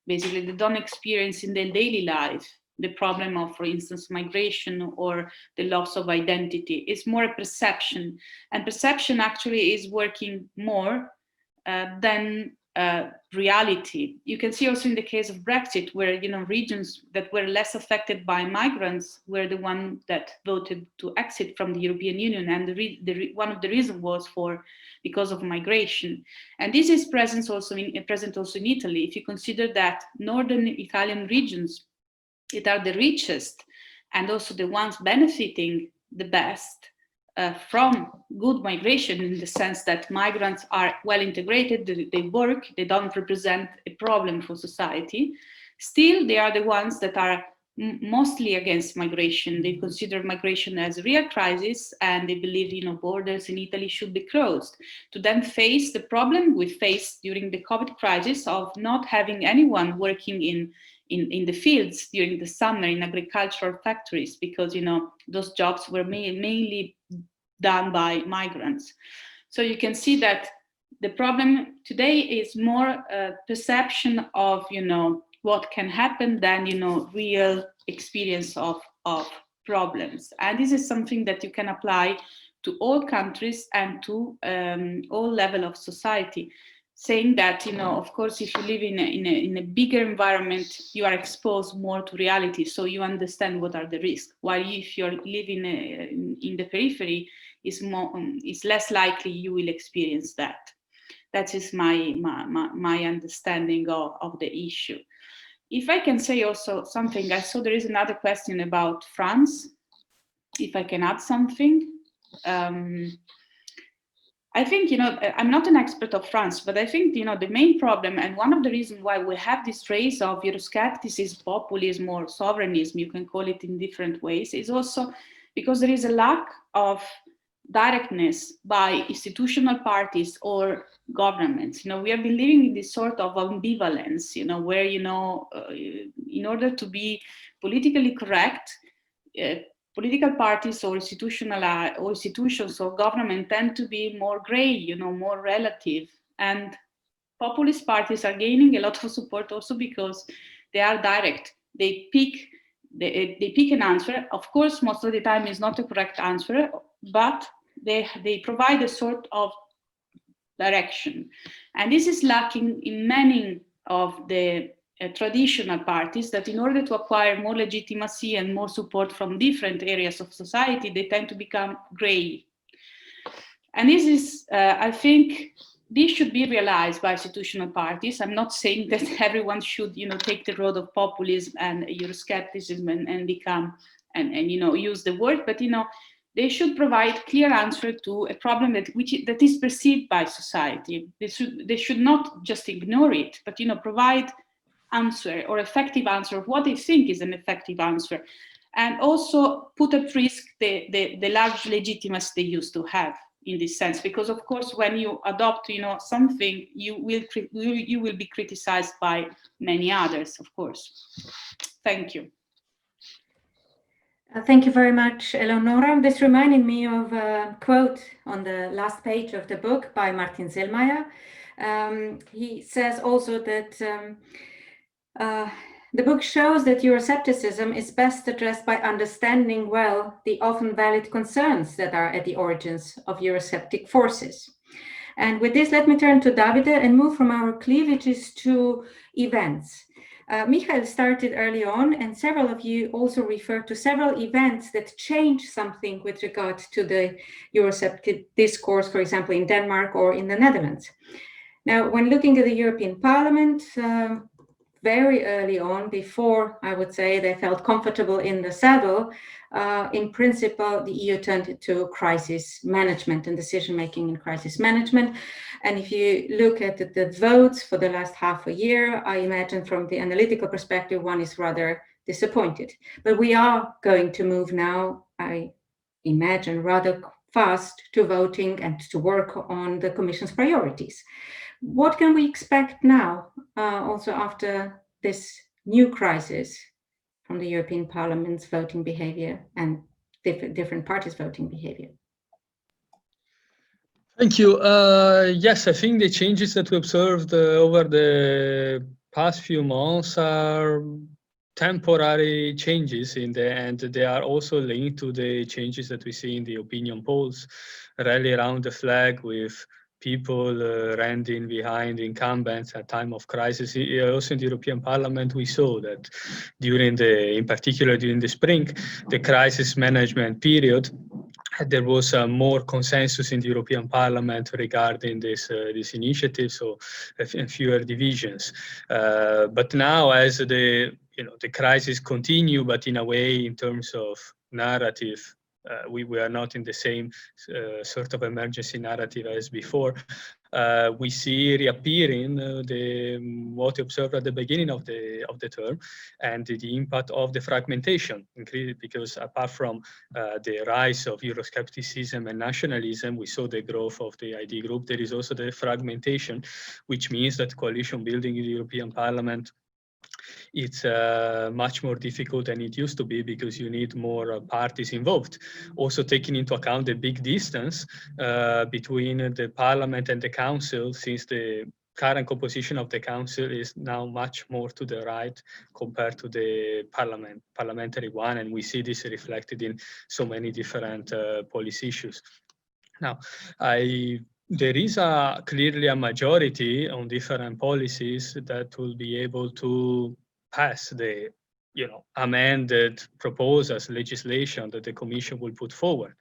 Basically, they don't experience in their daily life the problem of, for instance, migration or the loss of identity. It's more a perception, and perception actually is working more than reality. You can see also in the case of Brexit, where regions that were less affected by migrants were the one that voted to exit from the European Union, and one of the reasons was because of migration. And this is present also in Italy. If you consider that northern Italian regions, it are the richest and also the ones benefiting the best from good migration, in the sense that migrants are well integrated, they work, they don't represent a problem for society. Still, they are the ones that are mostly against migration. They consider migration as a real crisis, and they believe, borders in Italy should be closed, to then face the problem we faced during the COVID crisis of not having anyone working in the fields during the summer in agricultural factories, because those jobs were mainly done by migrants. So you can see that the problem today is more perception of, what can happen than, real experience of problems. And this is something that you can apply to all countries and to all level of society, saying that, of course, if you live in a bigger environment, you are exposed more to reality, so you understand what are the risks. While if you're living in the periphery, it's less likely you will experience that. That is my understanding of the issue. If I can say also something, I saw there is another question about France. If I can add something. I think, I'm not an expert of France, but I think, the main problem, and one of the reasons why we have this race of Euroscepticism, populism, or sovereignism, you can call it in different ways, is also because there is a lack of directness by institutional parties or governments. We have been living in this sort of ambivalence, where, in order to be politically correct, political parties or institutions or government tend to be more gray, more relative. And populist parties are gaining a lot of support also because they are direct. They pick an answer. Of course, most of the time is not a correct answer, but they provide a sort of direction. And this is lacking in many of the traditional parties, that in order to acquire more legitimacy and more support from different areas of society, they tend to become gray. And this is, I think, this should be realized by institutional parties. I'm not saying that everyone should, take the road of populism and Euroscepticism and become, and use the word, but, they should provide clear answer to a problem that is perceived by society. They should not just ignore it, but, provide answer or effective answer of what they think is an effective answer, and also put at risk the large legitimacy they used to have in this sense, because of course when you adopt something, you will be criticized by many others, of course. Thank you. Thank you very much, Eleonora. This reminded me of a quote on the last page of the book by Martin Selmayr. He says also that the book shows that Euroscepticism is best addressed by understanding well the often valid concerns that are at the origins of Eurosceptic forces. And with this, let me turn to Davide and move from our cleavages to events. Michael started early on, and several of you also referred to several events that changed something with regard to the Eurosceptic discourse, for example, in Denmark or in the Netherlands. Now, when looking at the European Parliament, very early on, before I would say they felt comfortable in the saddle, in principle, the EU turned to crisis management and decision-making in crisis management. And if you look at the votes for the last half a year, I imagine from the analytical perspective, one is rather disappointed. But we are going to move now, I imagine, rather fast to voting and to work on the Commission's priorities. What can we expect now, also after this new crisis from the European Parliament's voting behavior and different parties' voting behavior? Thank you. Yes, I think the changes that we observed over the past few months are temporary changes in the end. They are also linked to the changes that we see in the opinion polls, rally around the flag with people running behind incumbents at time of crisis. Also in the European Parliament, we saw that in particular during the spring, the crisis management period, there was more consensus in the European Parliament regarding this initiative, so fewer divisions. But now, as the crisis continue, but in a way, in terms of narrative, we are not in the same sort of emergency narrative as before. We see reappearing what we observed at the beginning of the term, and the impact of the fragmentation, because apart from the rise of Euroscepticism and nationalism, we saw the growth of the ID group. There is also the fragmentation, which means that coalition building in the European Parliament it's much more difficult than it used to be because you need more parties involved. Also taking into account the big distance between the parliament and the council, since the current composition of the council is now much more to the right compared to the parliamentary one, and we see this reflected in so many different policy issues. Now, there is clearly a majority on different policies that will be able to pass the amended proposals, legislation that the Commission will put forward.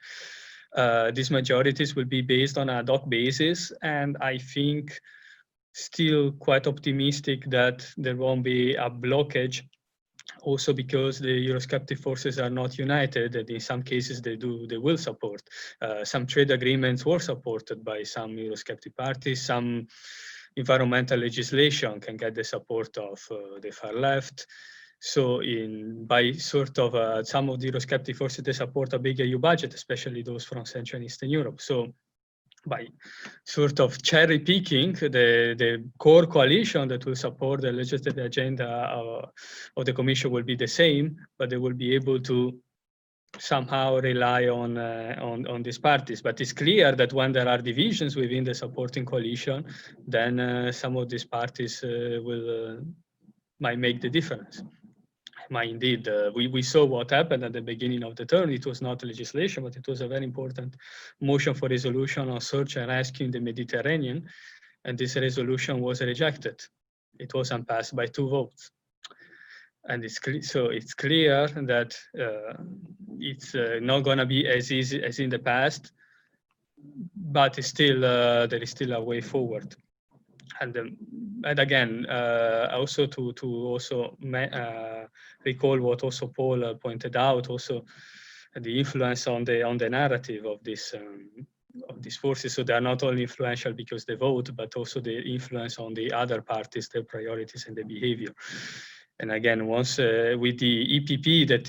These majorities will be based on ad hoc basis, and I think still quite optimistic that there won't be a blockage, also because the Eurosceptic forces are not united, and in some cases they will support. Some trade agreements were supported by some Eurosceptic parties. Some environmental legislation can get the support of the far left. So by sort of some of the Eurosceptic forces, they support a big EU budget, especially those from Central and Eastern Europe. So by sort of cherry picking the core coalition that will support the legislative agenda of the Commission will be the same, but they will be able to somehow rely on these parties. But it's clear that when there are divisions within the supporting coalition, then some of these parties might make the difference. Indeed, we saw what happened at the beginning of the term. It was not legislation, but it was a very important motion for resolution on search and rescue in the Mediterranean, and this resolution was rejected. It wasn't passed by 2 votes. And it's clear that it's not going to be as easy as in the past, but it's still there is still a way forward. And again, also to also recall what also Paul pointed out, also the influence on the narrative of these forces. So they are not only influential because they vote, but also the influence on the other parties, their priorities and their behavior. And again, once with the EPP that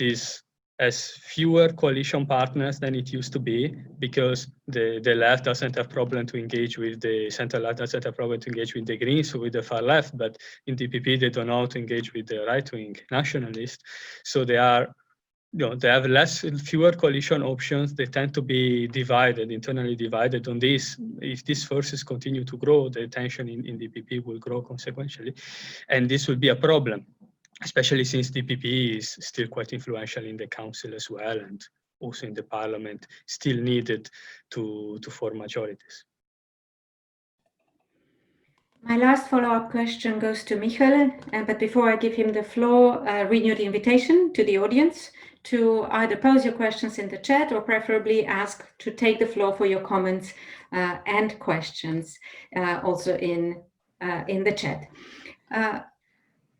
has fewer coalition partners than it used to be, because the left doesn't have problem to engage with the center left, doesn't have problem to engage with the Greens or with the far left, but in the EPP they don't know how to engage with the right-wing nationalists. So they have fewer coalition options. They tend to be divided, internally divided on this. If these forces continue to grow, the tension in the EPP will grow consequentially, and this will be a problem, especially since the EPP is still quite influential in the council as well, and also in the parliament, still needed to form majorities. My last follow-up question goes to Michael, but before I give him the floor, renew the invitation to the audience to either pose your questions in the chat or preferably ask to take the floor for your comments and questions also in the chat.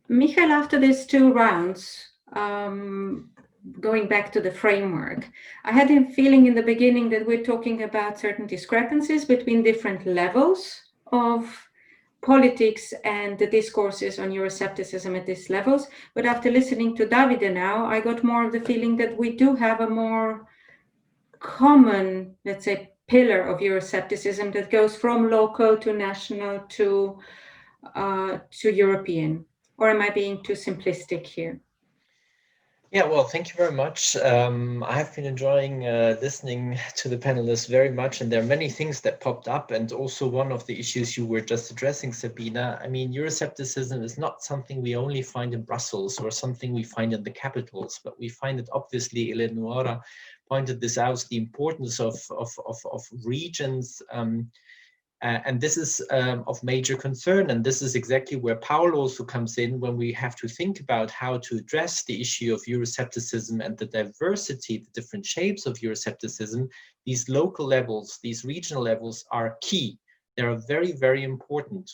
Michael, after these 2 rounds, going back to the framework, I had a feeling in the beginning that we're talking about certain discrepancies between different levels of politics and the discourses on Euroscepticism at these levels. But after listening to Davide now, I got more of the feeling that we do have a more common, let's say, pillar of Euroscepticism that goes from local to national to European. Or am I being too simplistic here? Yeah, well, thank you very much. I have been enjoying listening to the panelists very much, and there are many things that popped up, and also one of the issues you were just addressing, Sabina. I mean, Euroscepticism is not something we only find in Brussels or something we find in the capitals, but we find it, obviously, Eleonora pointed this out, the importance of regions, and this is of major concern, and this is exactly where Paul also comes in when we have to think about how to address the issue of Euroscepticism and the diversity, the different shapes of Euroscepticism. These local levels, these regional levels are key. They are very, very important.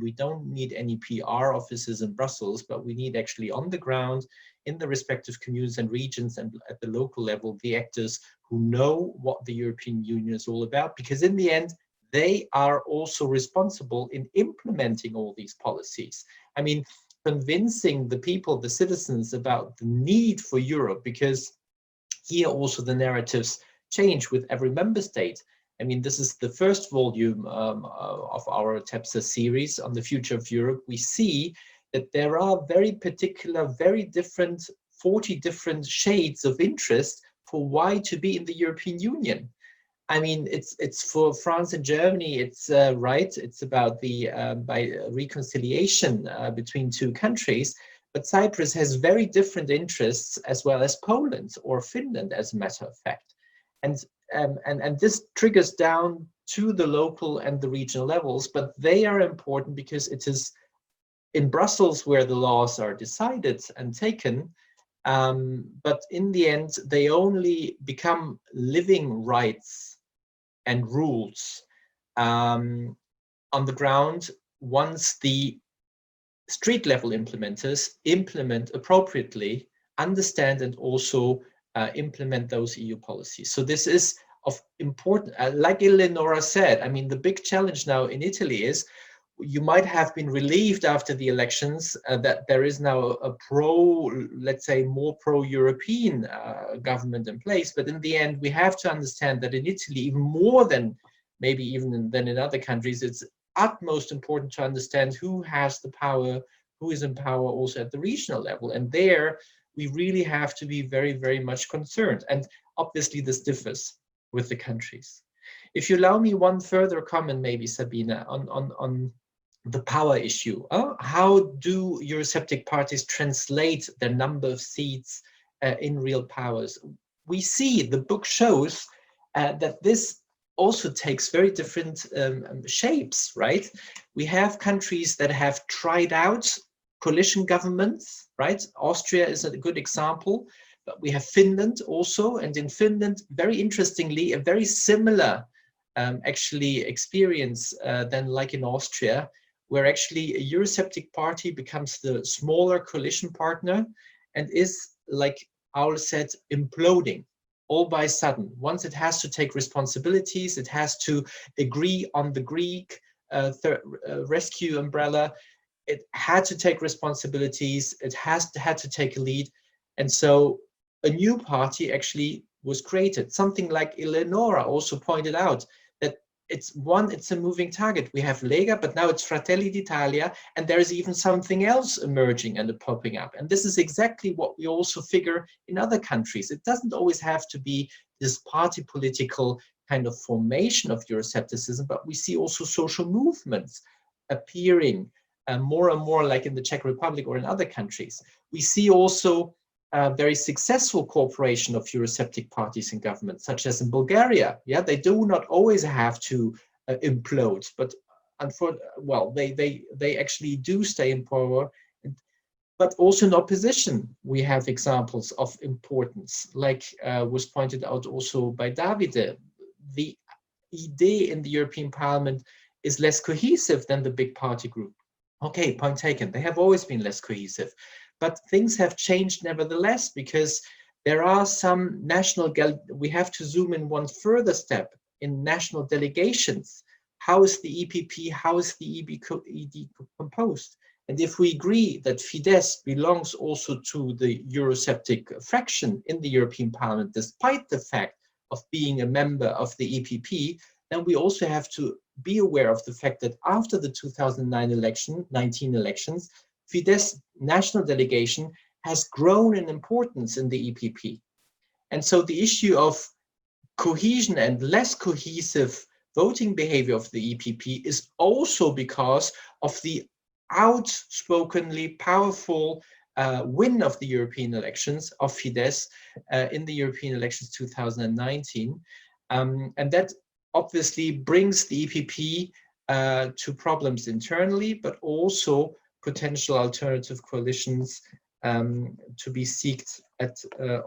We don't need any PR offices in Brussels, but we need actually on the ground, in the respective communities and regions and at the local level, the actors who know what the European Union is all about, because in the end, they are also responsible in implementing all these policies. I mean, convincing the people, the citizens, about the need for Europe, because here also the narratives change with every member state. I mean, this is the first volume of our TEPSA series on the future of Europe. We see that there are very particular, very different, 40 different shades of interest for why to be in the European Union. I mean, it's for France and Germany, it's right, it's about the by reconciliation between two countries, but Cyprus has very different interests, as well as Poland or Finland, as a matter of fact. And this triggers down to the local and the regional levels, but they are important because it is in Brussels where the laws are decided and taken, but in the end, they only become living rights and rules on the ground once the street level implementers implement appropriately, understand, and also implement those EU policies. So this is of important, like Eleonora said, I mean, the big challenge now in Italy is you might have been relieved after the elections that there is now a let's say more pro-European government in place. But in the end, we have to understand that in Italy, even more than maybe even than in other countries, it's utmost important to understand who has the power, who is in power also at the regional level. And there, we really have to be very, very much concerned. And obviously, this differs with the countries. If you allow me one further comment, maybe, Sabina, on the power issue. How do Eurosceptic parties translate their number of seats in real powers? We see, the book shows that this also takes very different shapes, right? We have countries that have tried out coalition governments, right? Austria is a good example, but we have Finland also, and in Finland, very interestingly, a very similar actually experience than like in Austria, where actually a Eurosceptic party becomes the smaller coalition partner and is, like Aul said, imploding all by sudden. Once it has to take responsibilities, it has to agree on the Greek rescue umbrella, it had to take responsibilities, it had to take a lead. And so a new party actually was created. Something like Eleonora also pointed out, that it's a moving target. We have Lega, but now it's Fratelli d'Italia, and there is even something else emerging and popping up. And this is exactly what we also figure in other countries. It doesn't always have to be this party political kind of formation of Euroscepticism, but we see also social movements appearing more and more, like in the Czech Republic or in other countries. We see also very successful cooperation of Eurosceptic parties in government, such as in Bulgaria. Yeah, they do not always have to implode, but well, they actually do stay in power. But also in opposition, we have examples of importance, like was pointed out also by Davide. The idea in the European Parliament is less cohesive than the big party group. Okay, point taken. They have always been less cohesive. But things have changed nevertheless, because there are some we have to zoom in one further step in national delegations. How is the EPP, how is the ED composed? And if we agree that Fidesz belongs also to the Eurosceptic fraction in the European Parliament, despite the fact of being a member of the EPP, then we also have to be aware of the fact that after the 2019 elections, Fidesz national delegation has grown in importance in the EPP. And so the issue of cohesion and less cohesive voting behavior of the EPP is also because of the outspokenly powerful win of the European elections of Fidesz in the European elections 2019. And that obviously brings the EPP to problems internally, but also potential alternative coalitions to be sought at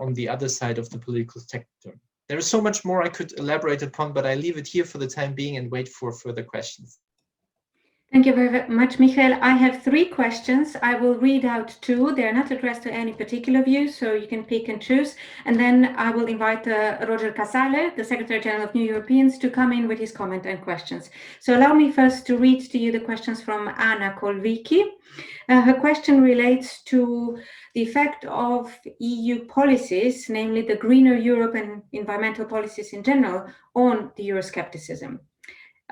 on the other side of the political spectrum. There is so much more I could elaborate upon, but I leave it here for the time being and wait for further questions. Thank you very much, Michael. I have 3 questions. I will read out 2. They're not addressed to any particular view, so you can pick and choose. And then I will invite Roger Casale, the Secretary General of New Europeans, to come in with his comment and questions. So allow me first to read to you the questions from Anna Kolviki. Her question relates to the effect of EU policies, namely the greener Europe and environmental policies in general, on the Euroscepticism.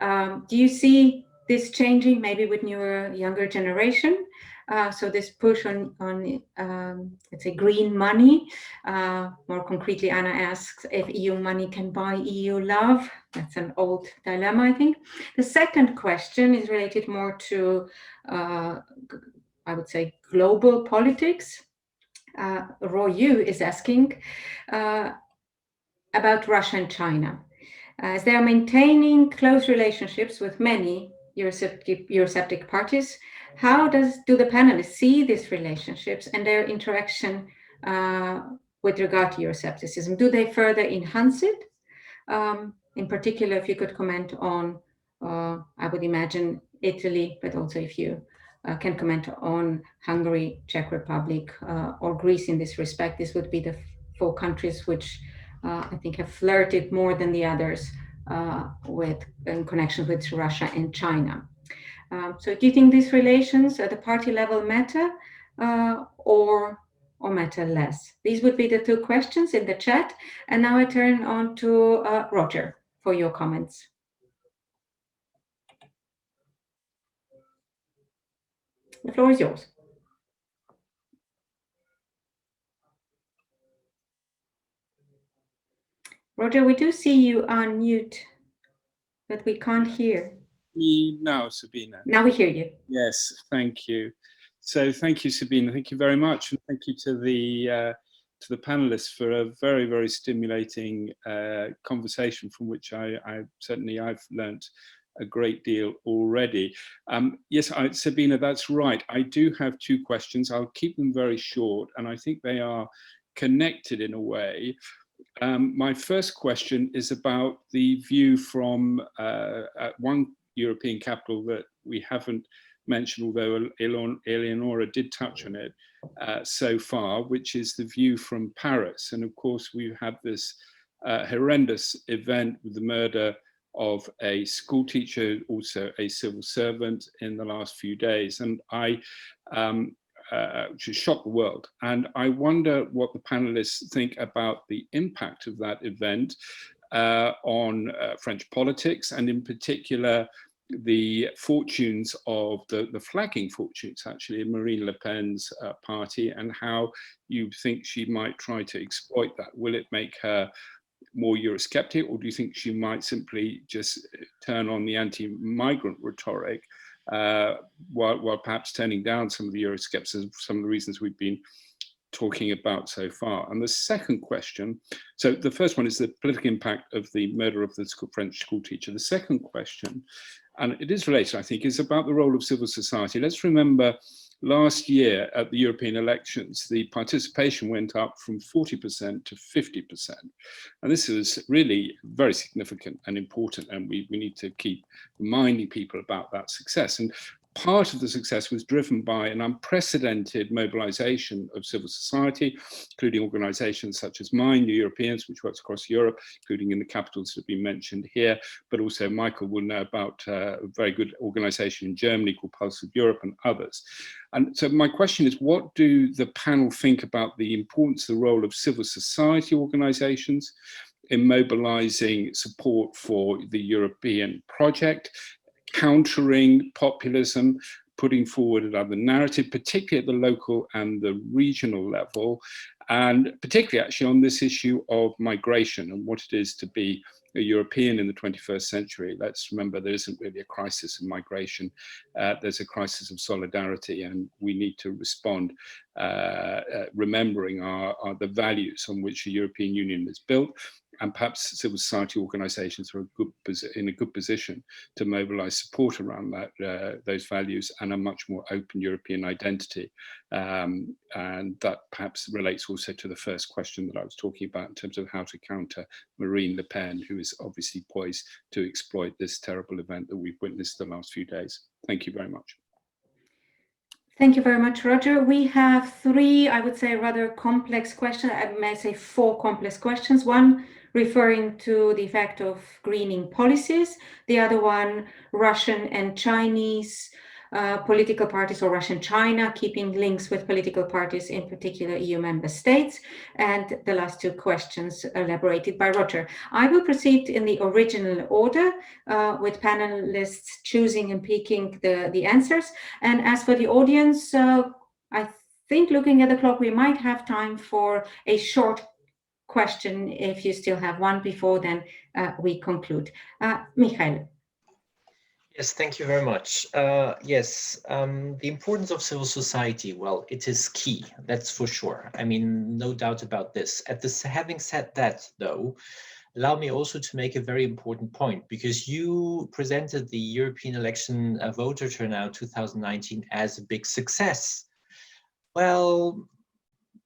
Do you see this changing, maybe with newer, younger generation? So this push on let's say, green money. More concretely, Anna asks if EU money can buy EU love. That's an old dilemma, I think. The second question is related more to, I would say, global politics. Roy Yu is asking about Russia and China. As they are maintaining close relationships with many Eurosceptic parties, how do the panelists see these relationships and their interaction with regard to Euroscepticism? Do they further enhance it? In particular, if you could comment on, I would imagine Italy, but also if you can comment on Hungary, Czech Republic, or Greece in this respect. This would be the 4 countries which I think have flirted more than the others in connection with Russia and China. So do you think these relations at the party level matter or matter less? These would be the 2 questions in the chat. And now I turn on to Roger for your comments. The floor is yours. Roger, we do see you on mute, but we can't hear. Me now, Sabina. Now we hear you. Yes, thank you. So thank you, Sabina. Thank you very much, and thank you to the panelists for a very, very stimulating conversation from which I've learnt a great deal already. Yes, Sabina, that's right. I do have 2 questions. I'll keep them very short, and I think they are connected in a way. My first question is about the view from one European capital that we haven't mentioned, although Eleonora did touch on it so far, which is the view from Paris. And of course, we've had this horrendous event with the murder of a school teacher, also a civil servant, in the last few days. And which has shocked the world. And I wonder what the panelists think about the impact of that event on French politics, and in particular, the fortunes of the flagging fortunes, actually, of Marine Le Pen's party, and how you think she might try to exploit that. Will it make her more Eurosceptic, or do you think she might simply just turn on the anti-migrant rhetoric while perhaps turning down some of the Euroscepticism for some of the reasons we've been talking about so far? And the second question, so the first one is the political impact of the murder of the French school teacher. The second question, and it is related, I think, is about the role of civil society. Let's remember last year at the European elections, the participation went up from 40% to 50%. And this is really very significant and important, and we need to keep reminding people about that success. And part of the success was driven by an unprecedented mobilization of civil society, including organizations such as mine, New Europeans, which works across Europe, including in the capitals that have been mentioned here, but also Michael will know about a very good organization in Germany called Pulse of Europe, and others. And so my question is, what do the panel think about the importance of the role of civil society organizations in mobilizing support for the European project, countering populism, putting forward another narrative, particularly at the local and the regional level, and particularly actually on this issue of migration and what it is to be a European in the 21st century. Let's remember there isn't really a crisis of migration. There's a crisis of solidarity, and we need to respond remembering the values on which the European Union is built. And perhaps civil society organizations are in a good position to mobilize support around those values and a much more open European identity. And that perhaps relates also to the first question that I was talking about in terms of how to counter Marine Le Pen, who is obviously poised to exploit this terrible event that we've witnessed the last few days. Thank you very much. Thank you very much, Roger. We have 3, I would say, rather complex questions. I may say 4 complex questions. One referring to the effect of greening policies. The other one, Russian and Chinese political parties or Russia and China, keeping links with political parties, in particular EU member states, and the last two questions elaborated by Roger. I will proceed in the original order with panelists choosing and picking the answers. And as for the audience, I think looking at the clock, we might have time for a short question if you still have one before then we conclude. Michael. Yes, thank you very much. Yes, the importance of civil society, well, it is key, that's for sure. I mean, no doubt about this. Having said that, though, allow me also to make a very important point, because you presented the European election voter turnout 2019 as a big success. Well,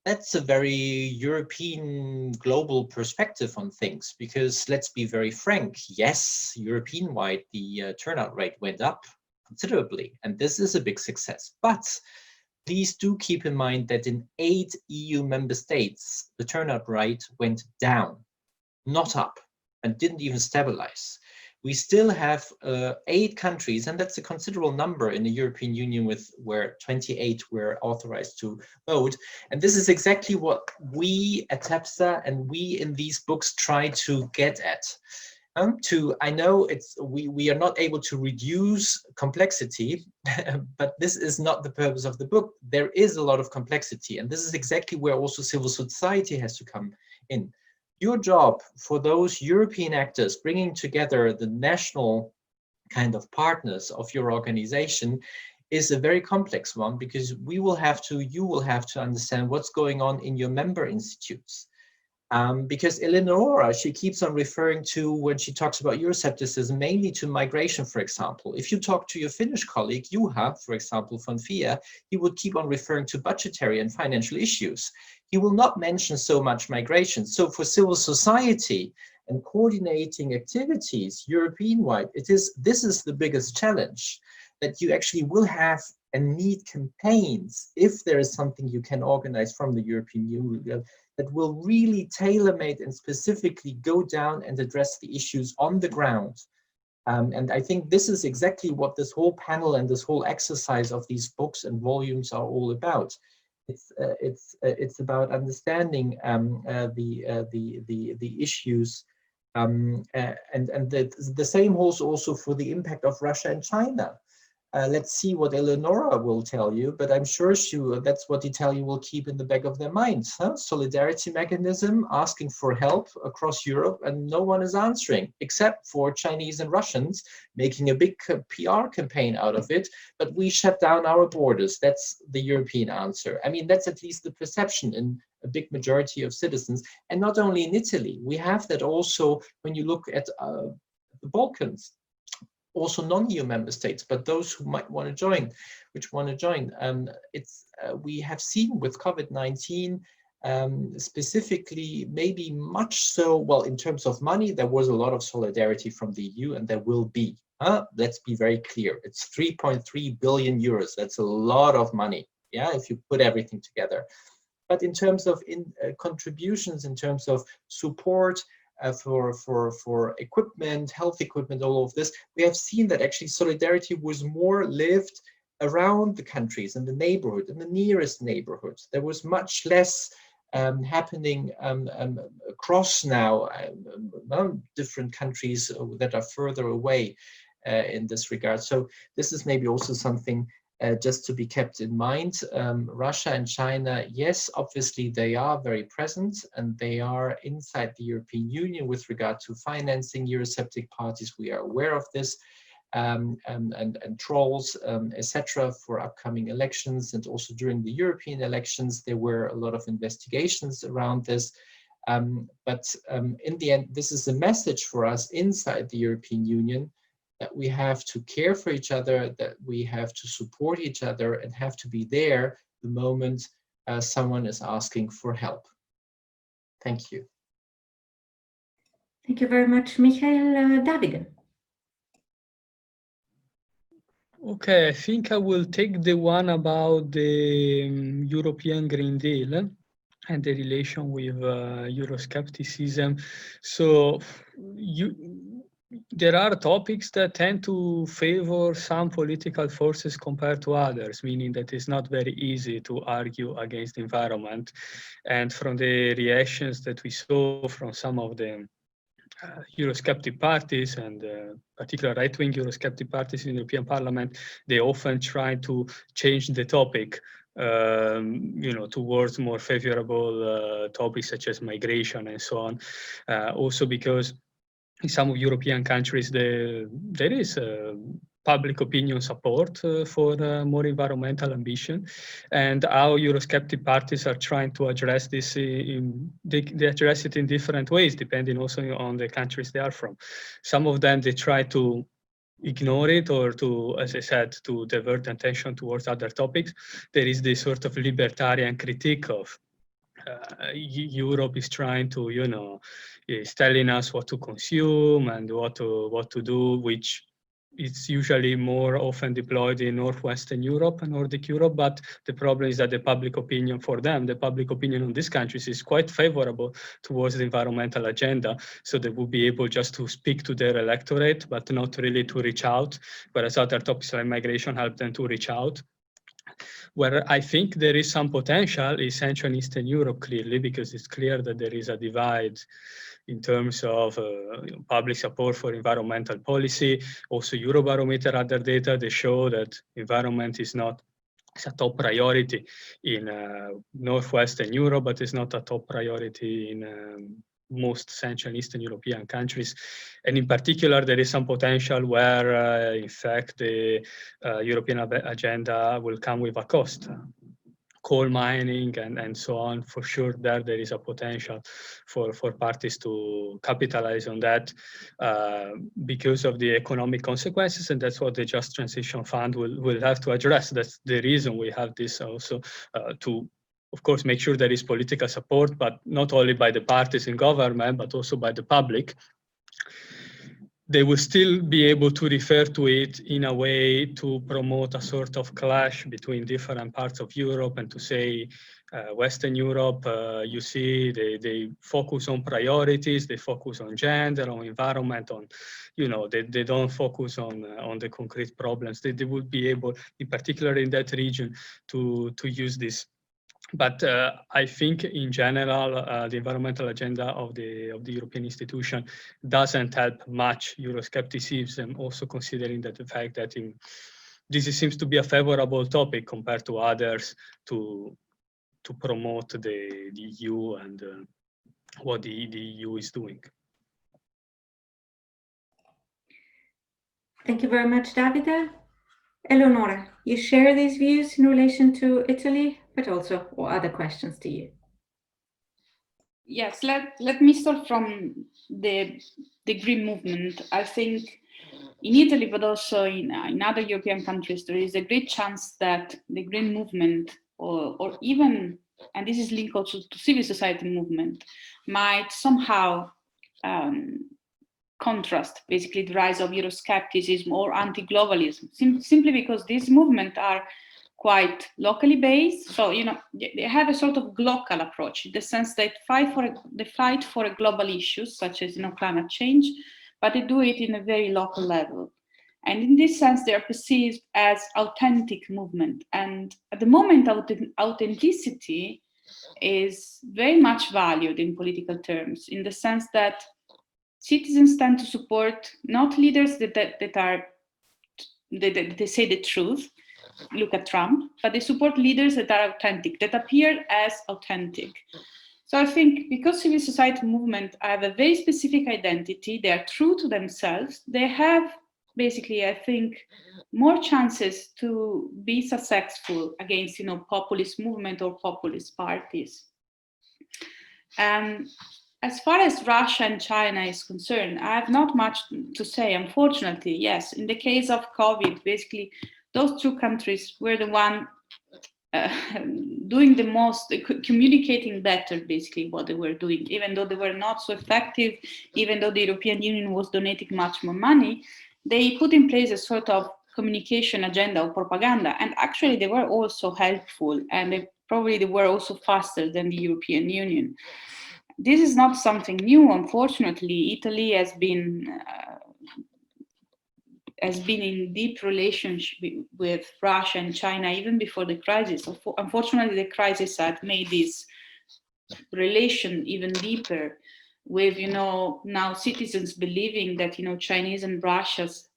that's a very European global perspective on things, because let's be very frank, yes, European-wide, the turnout rate went up considerably, and this is a big success. But please do keep in mind that in 8 EU member states, the turnout rate went down, not up, and didn't even stabilize. We still have 8 countries, and that's a considerable number in the European Union, where 28 were authorized to vote. And this is exactly what we at TEPSA and we in these books try to get at. I know we are not able to reduce complexity, but this is not the purpose of the book. There is a lot of complexity, and this is exactly where also civil society has to come in. Your job for those European actors bringing together the national kind of partners of your organization is a very complex one, because you will have to understand what's going on in your member institutes. Because Eleonora, she keeps on referring to, when she talks about Euroscepticism, mainly to migration, for example. If you talk to your Finnish colleague, Juha, for example, von FIA, he would keep on referring to budgetary and financial issues. He will not mention so much migration. So for civil society and coordinating activities European-wide, this is the biggest challenge, that you actually will have and need campaigns, if there is something you can organize from the European Union, that will really tailor-made and specifically go down and address the issues on the ground. And I think this is exactly what this whole panel and this whole exercise of these books and volumes are all about. It's about understanding the issues, and the same holds also for the impact of Russia and China. Let's see what Eleonora will tell you, but I'm sure that's what Italy will keep in the back of their minds. Solidarity mechanism, asking for help across Europe, and no one is answering, except for Chinese and Russians making a big PR campaign out of it, but we shut down our borders. That's the European answer. I mean, that's at least the perception in a big majority of citizens, and not only in Italy. We have that also when you look at the Balkans. Also non-EU member states, but those who might want to join, we have seen with COVID-19, specifically, maybe much so, well, in terms of money, there was a lot of solidarity from the EU, and there will be. Let's be very clear. It's 3.3 billion euros. That's a lot of money, yeah, if you put everything together. But in terms of contributions, in terms of support, for equipment, health equipment, all of this, we have seen that actually solidarity was more lived around the countries, in the neighborhood, in the nearest neighborhoods. There was much less happening across now different countries that are further away in this regard. So this is maybe also something just to be kept in mind. Russia and China, yes, obviously they are very present, and they are inside the European Union with regard to financing Eurosceptic parties. We are aware of this, and trolls, etc. for upcoming elections, and also during the European elections, there were a lot of investigations around this. But in the end, this is a message for us inside the European Union, that we have to care for each other, that we have to support each other, and have to be there the moment someone is asking for help. Thank you. Thank you very much, Michael. Davide. Okay, I think I will take the one about the European Green Deal and the relation with Euroscepticism. So there are topics that tend to favor some political forces compared to others, meaning that it's not very easy to argue against the environment. And from the reactions that we saw from some of the Eurosceptic parties, and particularly right-wing Eurosceptic parties in the European Parliament, they often try to change the topic, towards more favorable topics such as migration and so on. Also because in some of European countries, there is public opinion support for more environmental ambition, and how Eurosceptic parties are trying to address this. They address it in different ways, depending also on the countries they are from. Some of them, they try to ignore it, or to, as I said, to divert attention towards other topics. There is this sort of libertarian critique of Europe is trying to, is telling us what to consume and what to do, which is usually more often deployed in Northwestern Europe and Nordic Europe. But the problem is that the public opinion for them, the public opinion on these countries is quite favorable towards the environmental agenda. So they will be able just to speak to their electorate, but not really to reach out, whereas other topics like migration help them to reach out. Where I think there is some potential is Central and Eastern Europe, clearly, because it's clear that there is a divide in terms of public support for environmental policy. Also, Eurobarometer, other data, they show that environment is not a top priority in Northwestern Europe, but it's not a top priority in most Central and Eastern European countries. And in particular, there is some potential where, in fact, the European agenda will come with a cost. Coal mining and so on, for sure, there is a potential for parties to capitalize on that because of the economic consequences, and that's what the Just Transition Fund will have to address. That's the reason we have this also to, of course, make sure there is political support, but not only by the parties in government, but also by the public. They will still be able to refer to it in a way to promote a sort of clash between different parts of Europe, and to say, Western Europe, you see, they focus on priorities, they focus on gender, on environment, on, they don't focus on the concrete problems. They would be able, in particular in that region, to use this. But I think in general, the environmental agenda of the European institution doesn't help much Euroscepticism, also considering that the fact that this seems to be a favorable topic compared to others to promote the EU and what the EU is doing. Thank you very much, Davide. Eleonora, you share these views in relation to Italy, but also other questions to you. Yes, let me start from the Green movement. I think in Italy, but also in other European countries, there is a great chance that the Green movement, or even, and this is linked also to civil society movement, might somehow contrast basically the rise of Euroscepticism or anti-globalism, simply because these movements are quite locally based. So, they have a sort of local approach in the sense that they fight for global issues such as, climate change, but they do it in a very local level. And in this sense, they are perceived as authentic movement. And at the moment, authenticity is very much valued in political terms, in the sense that citizens tend to support not leaders that say the truth, look at Trump, but they support leaders that are authentic, that appear as authentic. So I think because civil society movements have a very specific identity, they are true to themselves, they have basically, I think, more chances to be successful against, populist movement or populist parties. As far as Russia and China is concerned, I have not much to say, unfortunately. Yes, in the case of COVID, basically, those two countries were the one doing the most, communicating better, basically, what they were doing, even though they were not so effective, even though the European Union was donating much more money, they put in place a sort of communication agenda or propaganda. And actually, they were also helpful, and they were also faster than the European Union. This is not something new, unfortunately. Italy has been has been in deep relationship with Russia and China even before the crisis. Unfortunately, the crisis had made this relation even deeper, with now citizens believing that Chinese and Russians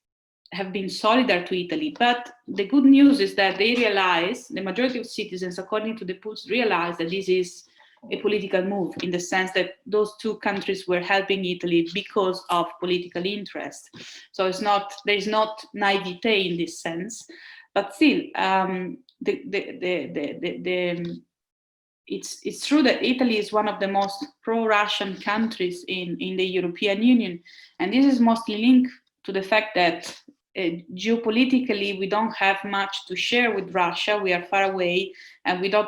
have been solidar to Italy. But the good news is that they realize, the majority of citizens, according to the polls, realize that this is a political move, in the sense that those two countries were helping Italy because of political interest. So there's not naivete in this sense, but still, it's true that Italy is one of the most pro-Russian countries in the European Union, and this is mostly linked to the fact that geopolitically we don't have much to share with Russia. We are far away, and we do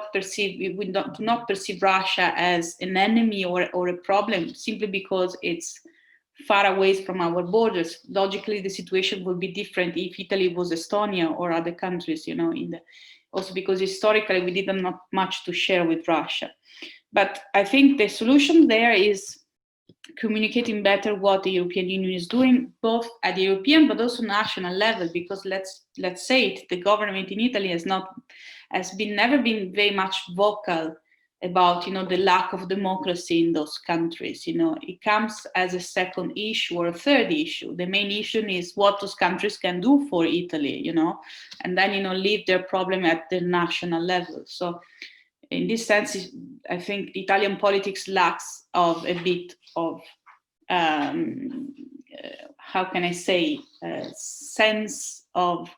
not perceive Russia as an enemy or a problem simply because it's far away from our borders. Logically, the situation would be different if Italy was Estonia or other countries, also because historically we didn't have much to share with Russia. But I think the solution there is communicating better what the European Union is doing, both at the European but also national level, because let's say it, the government in Italy has never been very much vocal about the lack of democracy in those countries. It comes as a second issue or a third issue. The main issue is what those countries can do for Italy, and then leave their problem at the national level. So in this sense, I think Italian politics lacks of a bit of how can I say, sense of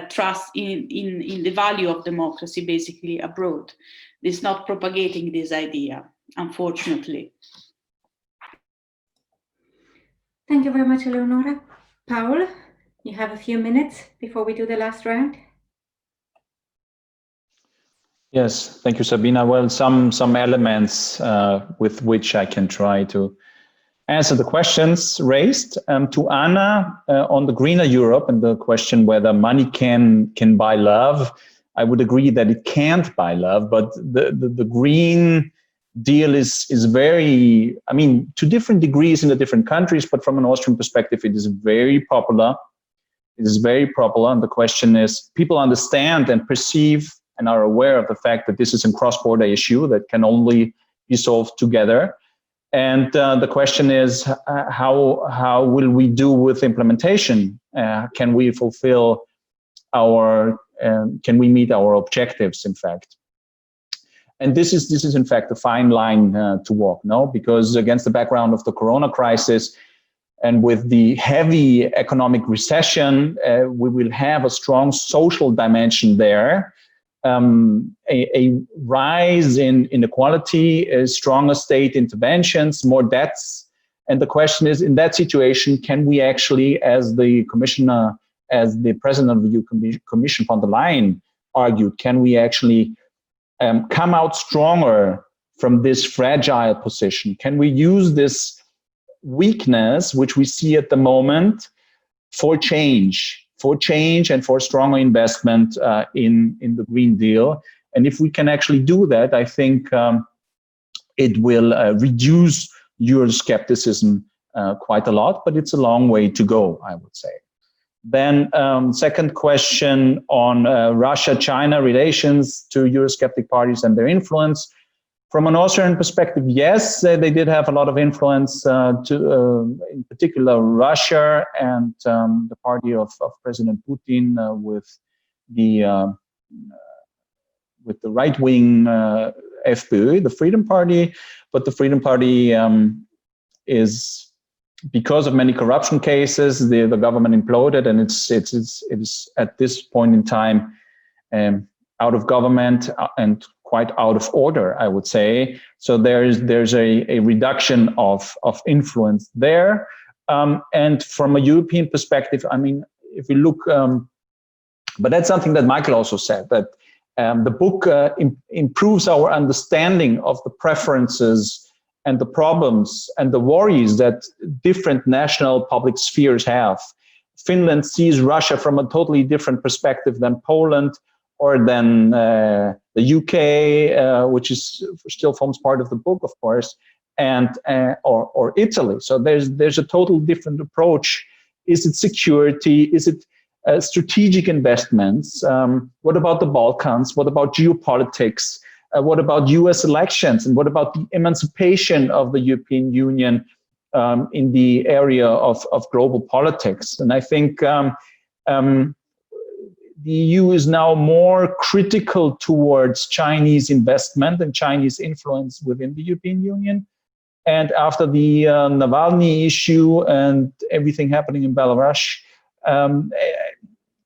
trust in the value of democracy, basically abroad. It's not propagating this idea, unfortunately. Thank you very much, Eleonora. Paul, you have a few minutes before we do the last round. Yes, thank you, Sabina. Well, some elements with which I can try to answer the questions raised. To Anna on the greener Europe and the question whether money can buy love, I would agree that it can't buy love, but the Green Deal is very, to different degrees in the different countries, but from an Austrian perspective, it is very popular. It is very popular, and the question is, people understand and perceive and are aware of the fact that this is a cross-border issue that can only be solved together. And the question is, how will we do with implementation? Can we fulfill can we meet our objectives, in fact? And this is in fact a fine line to walk, no? Because against the background of the Corona crisis and with the heavy economic recession, we will have a strong social dimension there. A rise in inequality, stronger state interventions, more debts. And the question is, in that situation, can we actually, as the president of the EU Commission, von der Leyen, argued, can we actually come out stronger from this fragile position? Can we use this weakness, which we see at the moment, for change and for stronger investment in the Green Deal? And if we can actually do that, I think it will reduce Euroscepticism quite a lot, but it's a long way to go, I would say. Then second question on Russia-China relations to Eurosceptic parties and their influence. From an Austrian perspective, yes, they did have a lot of influence in particular Russia and the party of President Putin with the right-wing FPÖ, the Freedom Party. But the Freedom Party is, because of many corruption cases, the government imploded, and it's at this point in time out of government and quite out of order, I would say. So there's a reduction of influence there. And from a European perspective, if we look, but that's something that Michael also said, that the book improves our understanding of the preferences and the problems and the worries that different national public spheres have. Finland sees Russia from a totally different perspective than Poland, or than the UK, which is still forms part of the book, of course, and or Italy. So there's a total different approach Is it security? Is it strategic investments? What about the Balkans? What about geopolitics? What about US elections? And what about the emancipation of the European Union in the area of global politics? And I think the EU is now more critical towards Chinese investment and Chinese influence within the European Union. And after the Navalny issue and everything happening in Belarus,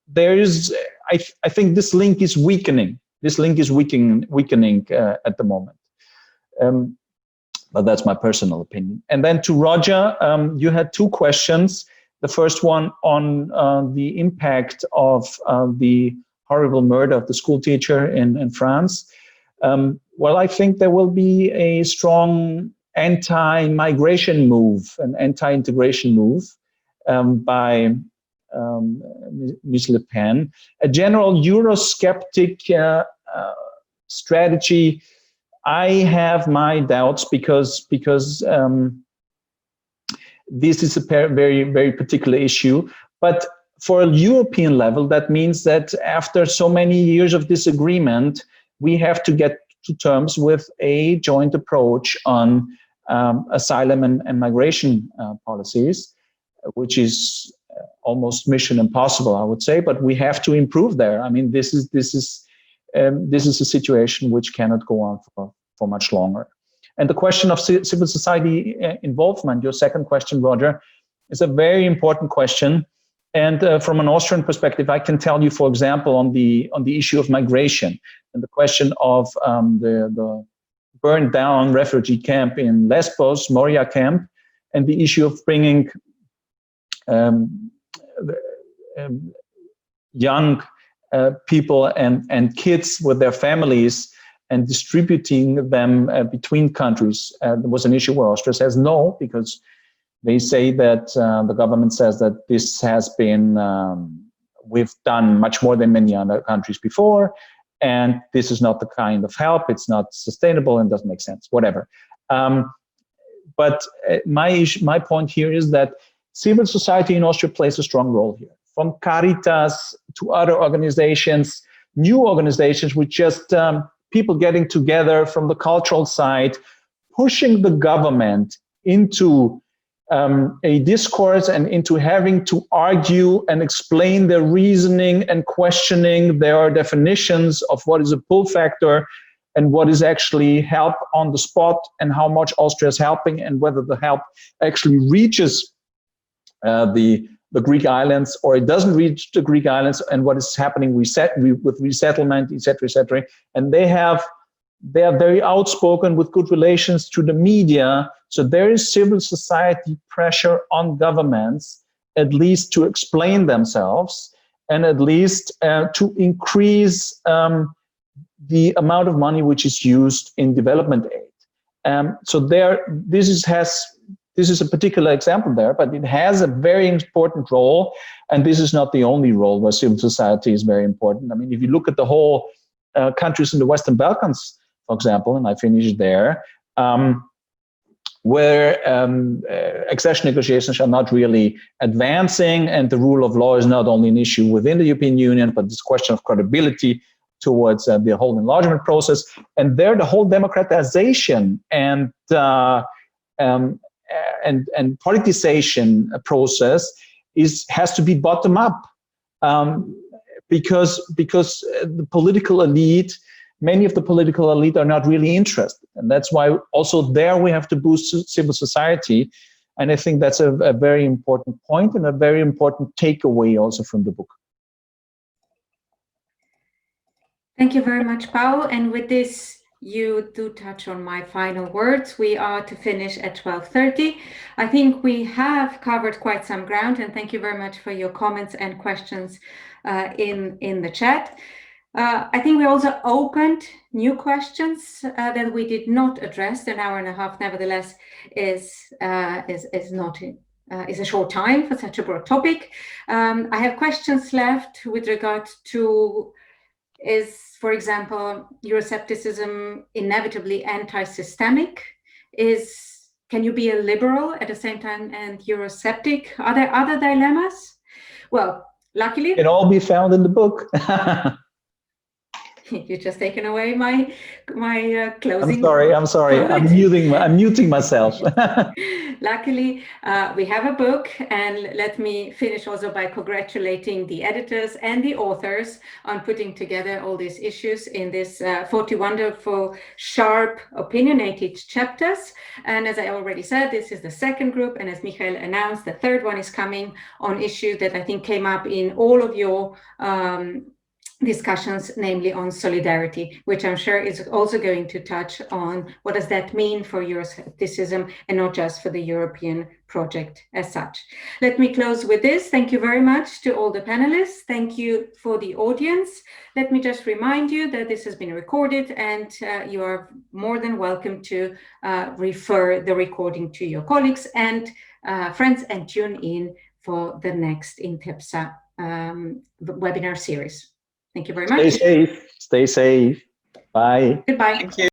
there is, I think this link is weakening. This link is weakening at the moment. But that's my personal opinion. And then to Roger, you had two questions. The first one on the impact of the horrible murder of the school teacher in France. Well, I think there will be a strong anti-migration move, an anti-integration move by Ms. Le Pen. A general Eurosceptic strategy, I have my doubts because this is a very, very particular issue. But for a European level, that means that after so many years of disagreement, we have to get to terms with a joint approach on asylum and migration policies, which is almost mission impossible, I would say. But we have to improve there. I mean, this is a situation which cannot go on for much longer. And the question of civil society involvement, your second question, Roger, is a very important question. And from an Austrian perspective, I can tell you, for example, on the issue of migration and the question of the burned down refugee camp in Lesbos, Moria camp, and the issue of bringing young people and kids with their families and distributing them between countries. There was an issue where Austria says no, because they say that the government says that this has been, we've done much more than many other countries before, and this is not the kind of help, it's not sustainable and doesn't make sense, whatever. But my point here is that civil society in Austria plays a strong role here. From Caritas to other organizations, new organizations with just people getting together from the cultural side, pushing the government into a discourse and into having to argue and explain their reasoning and questioning their definitions of what is a pull factor and what is actually help on the spot and how much Austria is helping and whether the help actually reaches the Greek islands or it doesn't reach the Greek islands, and what is happening with resettlement, etc. And they are very outspoken with good relations to the media. So there is civil society pressure on governments, at least to explain themselves and at least to increase the amount of money which is used in development aid. So this is a particular example there, but it has a very important role, and this is not the only role where civil society is very important. I mean, if you look at the whole countries in the Western Balkans, for example, and I finished there, where accession negotiations are not really advancing, and the rule of law is not only an issue within the European Union, but this question of credibility towards the whole enlargement process, and there the whole democratization and politicization process has to be bottom up, because the political elite, many of the political elite are not really interested, and that's why also there we have to boost civil society, and I think that's a very important point and a very important takeaway also from the book. Thank you very much, Paul, and with this you do touch on my final words. We are to finish at 12:30. I think we have covered quite some ground, and thank you very much for your comments and questions in the chat. I think we also opened new questions that we did not address. An hour and a half, nevertheless, is a short time for such a broad topic. I have questions left with regard to for example, Euroscepticism inevitably anti-systemic? Is can you be a liberal at the same time and Eurosceptic? Are there other dilemmas? Well, luckily, it can all be found in the book. You've just taken away my closing. I'm sorry. I'm muting myself. Luckily, we have a book, and let me finish also by congratulating the editors and the authors on putting together all these issues in this 40 wonderful, sharp, opinionated chapters. And as I already said, this is the second group, and as Michael announced, the third one is coming on issues that I think came up in all of your discussions, namely on solidarity, which I'm sure is also going to touch on what does that mean for Euroscepticism and not just for the European project as such. Let me close with this. Thank you very much to all the panelists. Thank you for the audience. Let me just remind you that this has been recorded, and you are more than welcome to refer the recording to your colleagues and friends and tune in for the next in TEPSA webinar series. Thank you very much. Stay safe. Stay safe. Bye. Goodbye. Thank you.